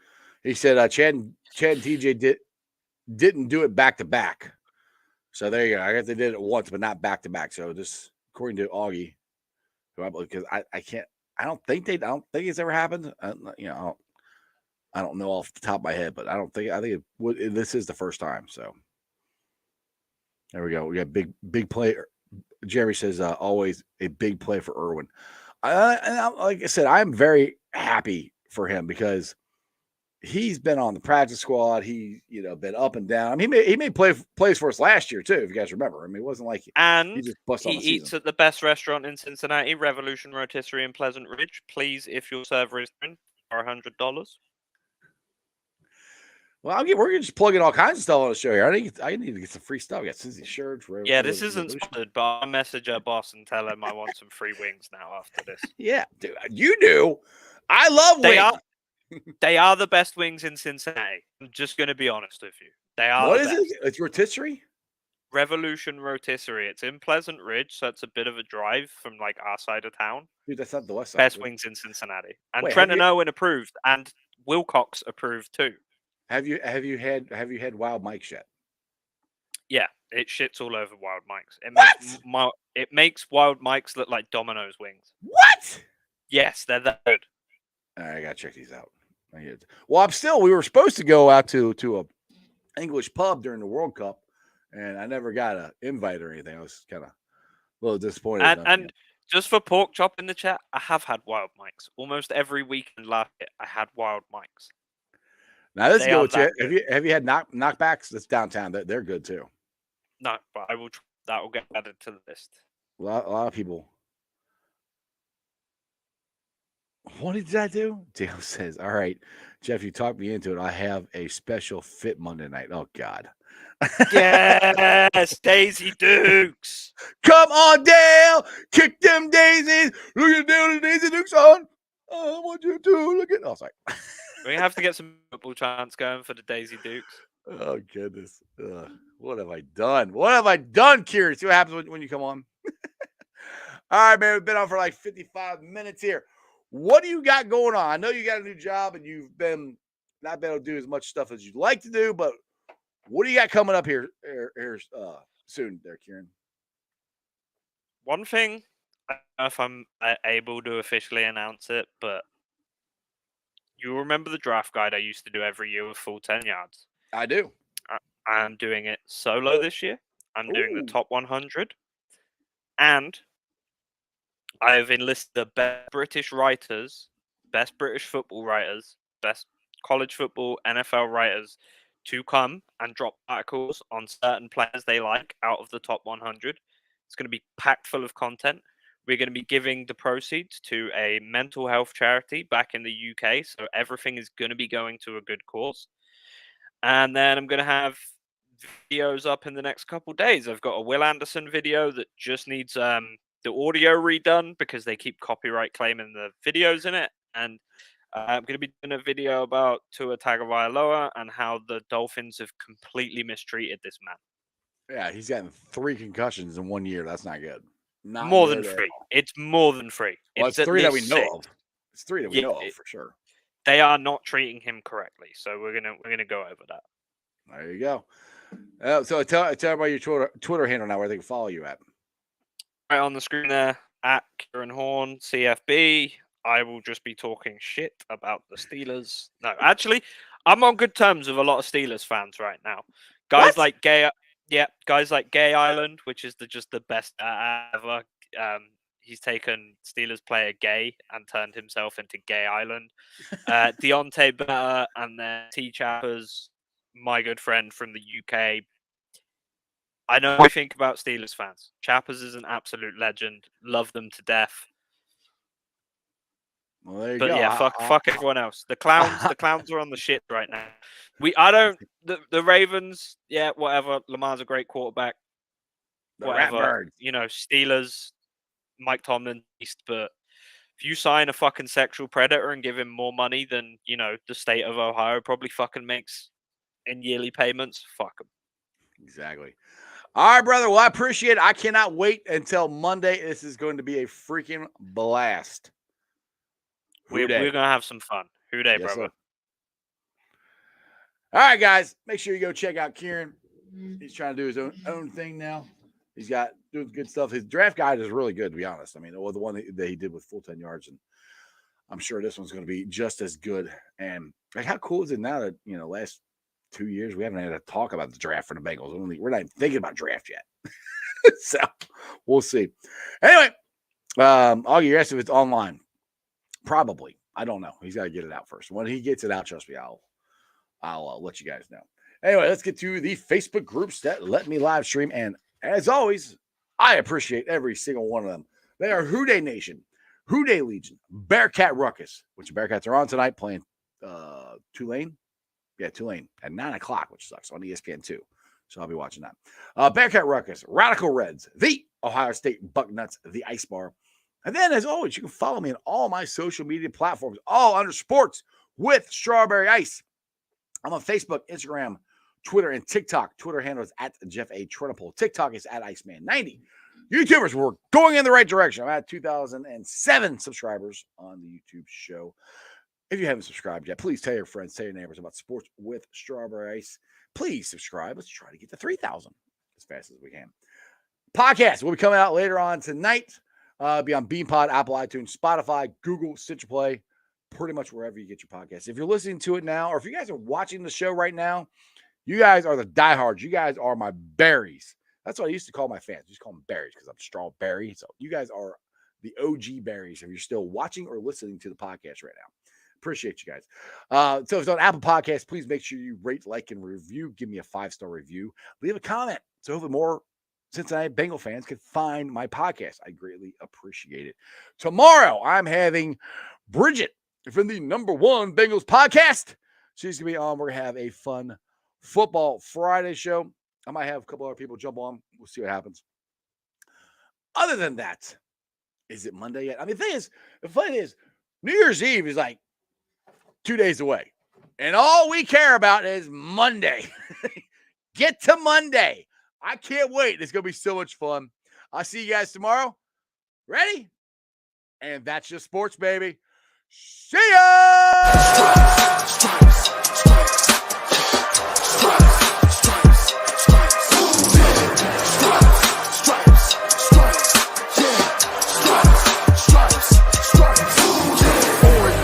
He said Chad and TJ didn't do it back to back. So there you go. I guess they did it once, but not back to back. So just according to Augie, because I don't think it's ever happened. I don't know off the top of my head, but I think this is the first time. So there we go. We got big play. Jerry says always a big play for Irwin. Like I said, I'm very happy for him because he's been on the practice squad. He's been up and down. I mean, he made plays for us last year too, if you guys remember. I mean, it wasn't like he just bust on the season. Eats at the best restaurant in Cincinnati, Revolution Rotisserie in Pleasant Ridge. Please, if your server is in, for $100. Well, we're just plugging all kinds of stuff on the show here. I need to get some free stuff. I got Cincy shirts. Yeah, this isn't sponsored, but I'll message our boss and tell him I want some free wings now after this. Yeah, dude, you do. I love wings. They are the best wings in Cincinnati. I'm just going to be honest with you. They are. What is it? It's rotisserie? Revolution Rotisserie. It's in Pleasant Ridge, so it's a bit of a drive from like our side of town. Dude, that's not the west side. Best wings in Cincinnati. And Trenton Irwin approved, and Wilcox approved too. Have you had Wild Mike's yet? Yeah, it shits all over Wild Mike's. It makes Wild Mike's look like Domino's wings. What? Yes, they're that good. All right, I gotta check these out. Well, we were supposed to go out to a English pub during the World Cup, and I never got an invite or anything. I was kind of a little disappointed. And just for pork chop in the chat, I have had Wild Mike's almost every weekend last year. I had Wild Mike's. Now let's go. Have you had knockbacks? That's downtown. They're good too. No, but I will. That will get added to the list. A lot of people. What did I do? Dale says, "All right, Jeff, you talked me into it. I have a special fit Monday night. Oh God, Yes, Daisy Dukes. Come on, Dale. Kick them daisies. Look at Dale and Daisy Dukes on. I want you to look at. Oh, sorry. We have to get some football chants going for the Daisy Dukes. Oh, goodness. What have I done? What have I done, Kieran? See what happens when you come on. All right, man. We've been on for like 55 minutes here. What do you got going on? I know you got a new job and you've been not been able to do as much stuff as you'd like to do, but what do you got coming up here soon there, Kieran? One thing, I don't know if I'm able to officially announce it, but you remember the draft guide I used to do every year with full 10 yards? I do. I'm doing it solo this year. I'm doing the Ooh. top 100. And I have enlisted the best British writers, best British football writers, best college football, NFL writers to come and drop articles on certain players they like out of the top 100. It's going to be packed full of content. We're going to be giving the proceeds to a mental health charity back in the UK. So everything is going to be going to a good cause. And then I'm going to have videos up in the next couple days. I've got a Will Anderson video that just needs the audio redone because they keep copyright claiming the videos in it. And I'm going to be doing a video about Tua Tagovailoa and how the Dolphins have completely mistreated this man. Yeah, he's gotten 3 concussions in 1 year. That's not good. Not More good than at 3. all. It's more than 3. Well, it's at 3 that we least know 6. of. It's 3 that we Yeah, know of for sure. They are not treating him correctly, so we're gonna go over that. There you go. So tell everybody your Twitter handle now where they can follow you at. Right on the screen there, at Kieran Horn CFB. I will just be talking shit about the Steelers. No, actually, I'm on good terms with a lot of Steelers fans right now. Guys like Gay Island, which is just the best ever. He's taken Steelers player Gay and turned himself into Gay Island. Deontay Better and then T Chappers, my good friend from the UK. I know what I think about Steelers fans. Chappers is an absolute legend. Love them to death. Well, there you But go. yeah, fuck everyone else. The clowns are on the shit right now. The Ravens, yeah, whatever. Lamar's a great quarterback. Whatever. You know, Steelers, Mike Tomlin, but if you sign a fucking sexual predator and give him more money than, you know, the state of Ohio probably fucking makes in yearly payments, fuck him. Exactly. All right, brother. Well, I appreciate it. I cannot wait until Monday. This is going to be a freaking blast. We're going to have some fun. Who day, brother? Sir. All right, guys. Make sure you go check out Kieran. He's trying to do his own thing now. He's got doing good stuff. His draft guide is really good, to be honest. I mean, the one that he did with full 10 yards, and I'm sure this one's going to be just as good. And like, how cool is it now that, you know, last 2 years we haven't had to talk about the draft for the Bengals? We're not even thinking about draft yet. So we'll see. Anyway, Augie, you're asking if it's online. Probably. I don't know. He's got to get it out first. When he gets it out, trust me, I'll let you guys know. Anyway, let's get to the Facebook groups that let me live stream. And as always, I appreciate every single one of them. They are Houday Nation, Houday Legion, Bearcat Ruckus, which Bearcats are on tonight playing Tulane. Yeah, Tulane at 9 o'clock, which sucks, on ESPN2. So I'll be watching that. Bearcat Ruckus, Radical Reds, the Ohio State Bucknuts, the Ice Bar. And then, as always, you can follow me on all my social media platforms, all under sports with Strawberry Ice. I'm on Facebook, Instagram, Twitter, and TikTok. Twitter handle is at Jeff A. Trinipole. TikTok is at Iceman90. YouTubers, we're going in the right direction. I'm at 2,007 subscribers on the YouTube show. If you haven't subscribed yet, please tell your friends, tell your neighbors about Sports with Strawberry Ice. Please subscribe. Let's try to get to 3,000 as fast as we can. Podcast will be coming out later on tonight. Be on BeanPod, Apple, iTunes, Spotify, Google, Stitcher Play, pretty much wherever you get your podcasts. If you're listening to it now, or if you guys are watching the show right now, you guys are the diehards. You guys are my berries. That's what I used to call my fans. I used to call them berries because I'm strawberry. So you guys are the OG berries if you're still watching or listening to the podcast right now. Appreciate you guys. So if it's on Apple Podcasts, please make sure you rate, like, and review. Give me a 5-star review. Leave a comment so hopefully more Cincinnati Bengal fans can find my podcast. I greatly appreciate it. Tomorrow, I'm having Bridget from the #1 Bengals podcast. She's going to be on. We're going to have a fun Football Friday show. I might have a couple other people jump on. We'll see what happens. Other than that, is it Monday yet? I mean, the funny is, New Year's Eve is like 2 days away. And all we care about is Monday. Get to Monday. I can't wait. It's going to be so much fun. I'll see you guys tomorrow. Ready? And that's just sports, baby. See ya!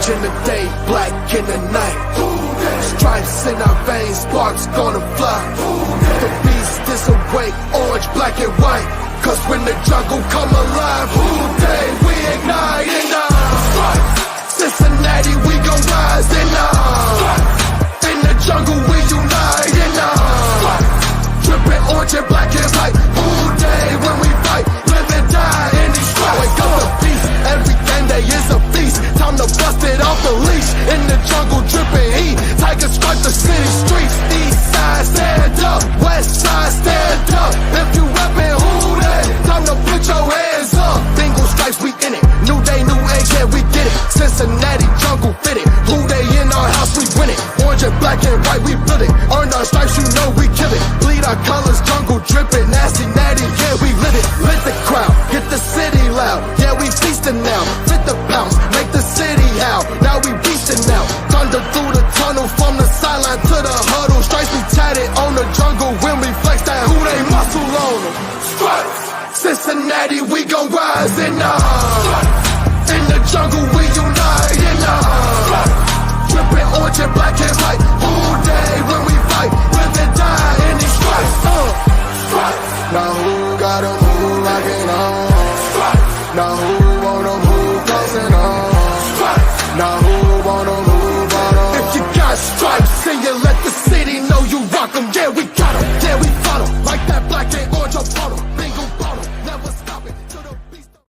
In the day, black in the night. Stripes in our veins, sparks gonna fly. The beast is awake, orange, black and white. Cause when the jungle come alive, day we ignite in Cincinnati, we gon' rise in the jungle, we unite in dripping orange and black and white. Day when we fight, live and die in these stripes. Wake up the beast, everything day is a feast. Time to bust it off the leash. In the jungle, dripping heat. Tiger stripe the city streets. East side, stand up. West side, stand up. If you reppin', who that? Time to put your hands up. Bingo stripes, we in it. New day, new age, yeah, we get it. Cincinnati, jungle fitted. Who they in our house, we win it. Orange and black and white, we build it. Earn our stripes, you know we kill it. Bleed our colors, jungle dripping. Nasty, natty, yeah, we lit it. Lit the crowd, get the city loud. Yeah, we feasting now. Fit the pounds, make the city howl. Now we reaching out. Thunder through the tunnel, from the sideline to the huddle. Stripes be tatted on the jungle when we flex that who they muscle on them. Stripes, Cincinnati, we gon' rise in the jungle, we unite in dripping orange and black and white. Who day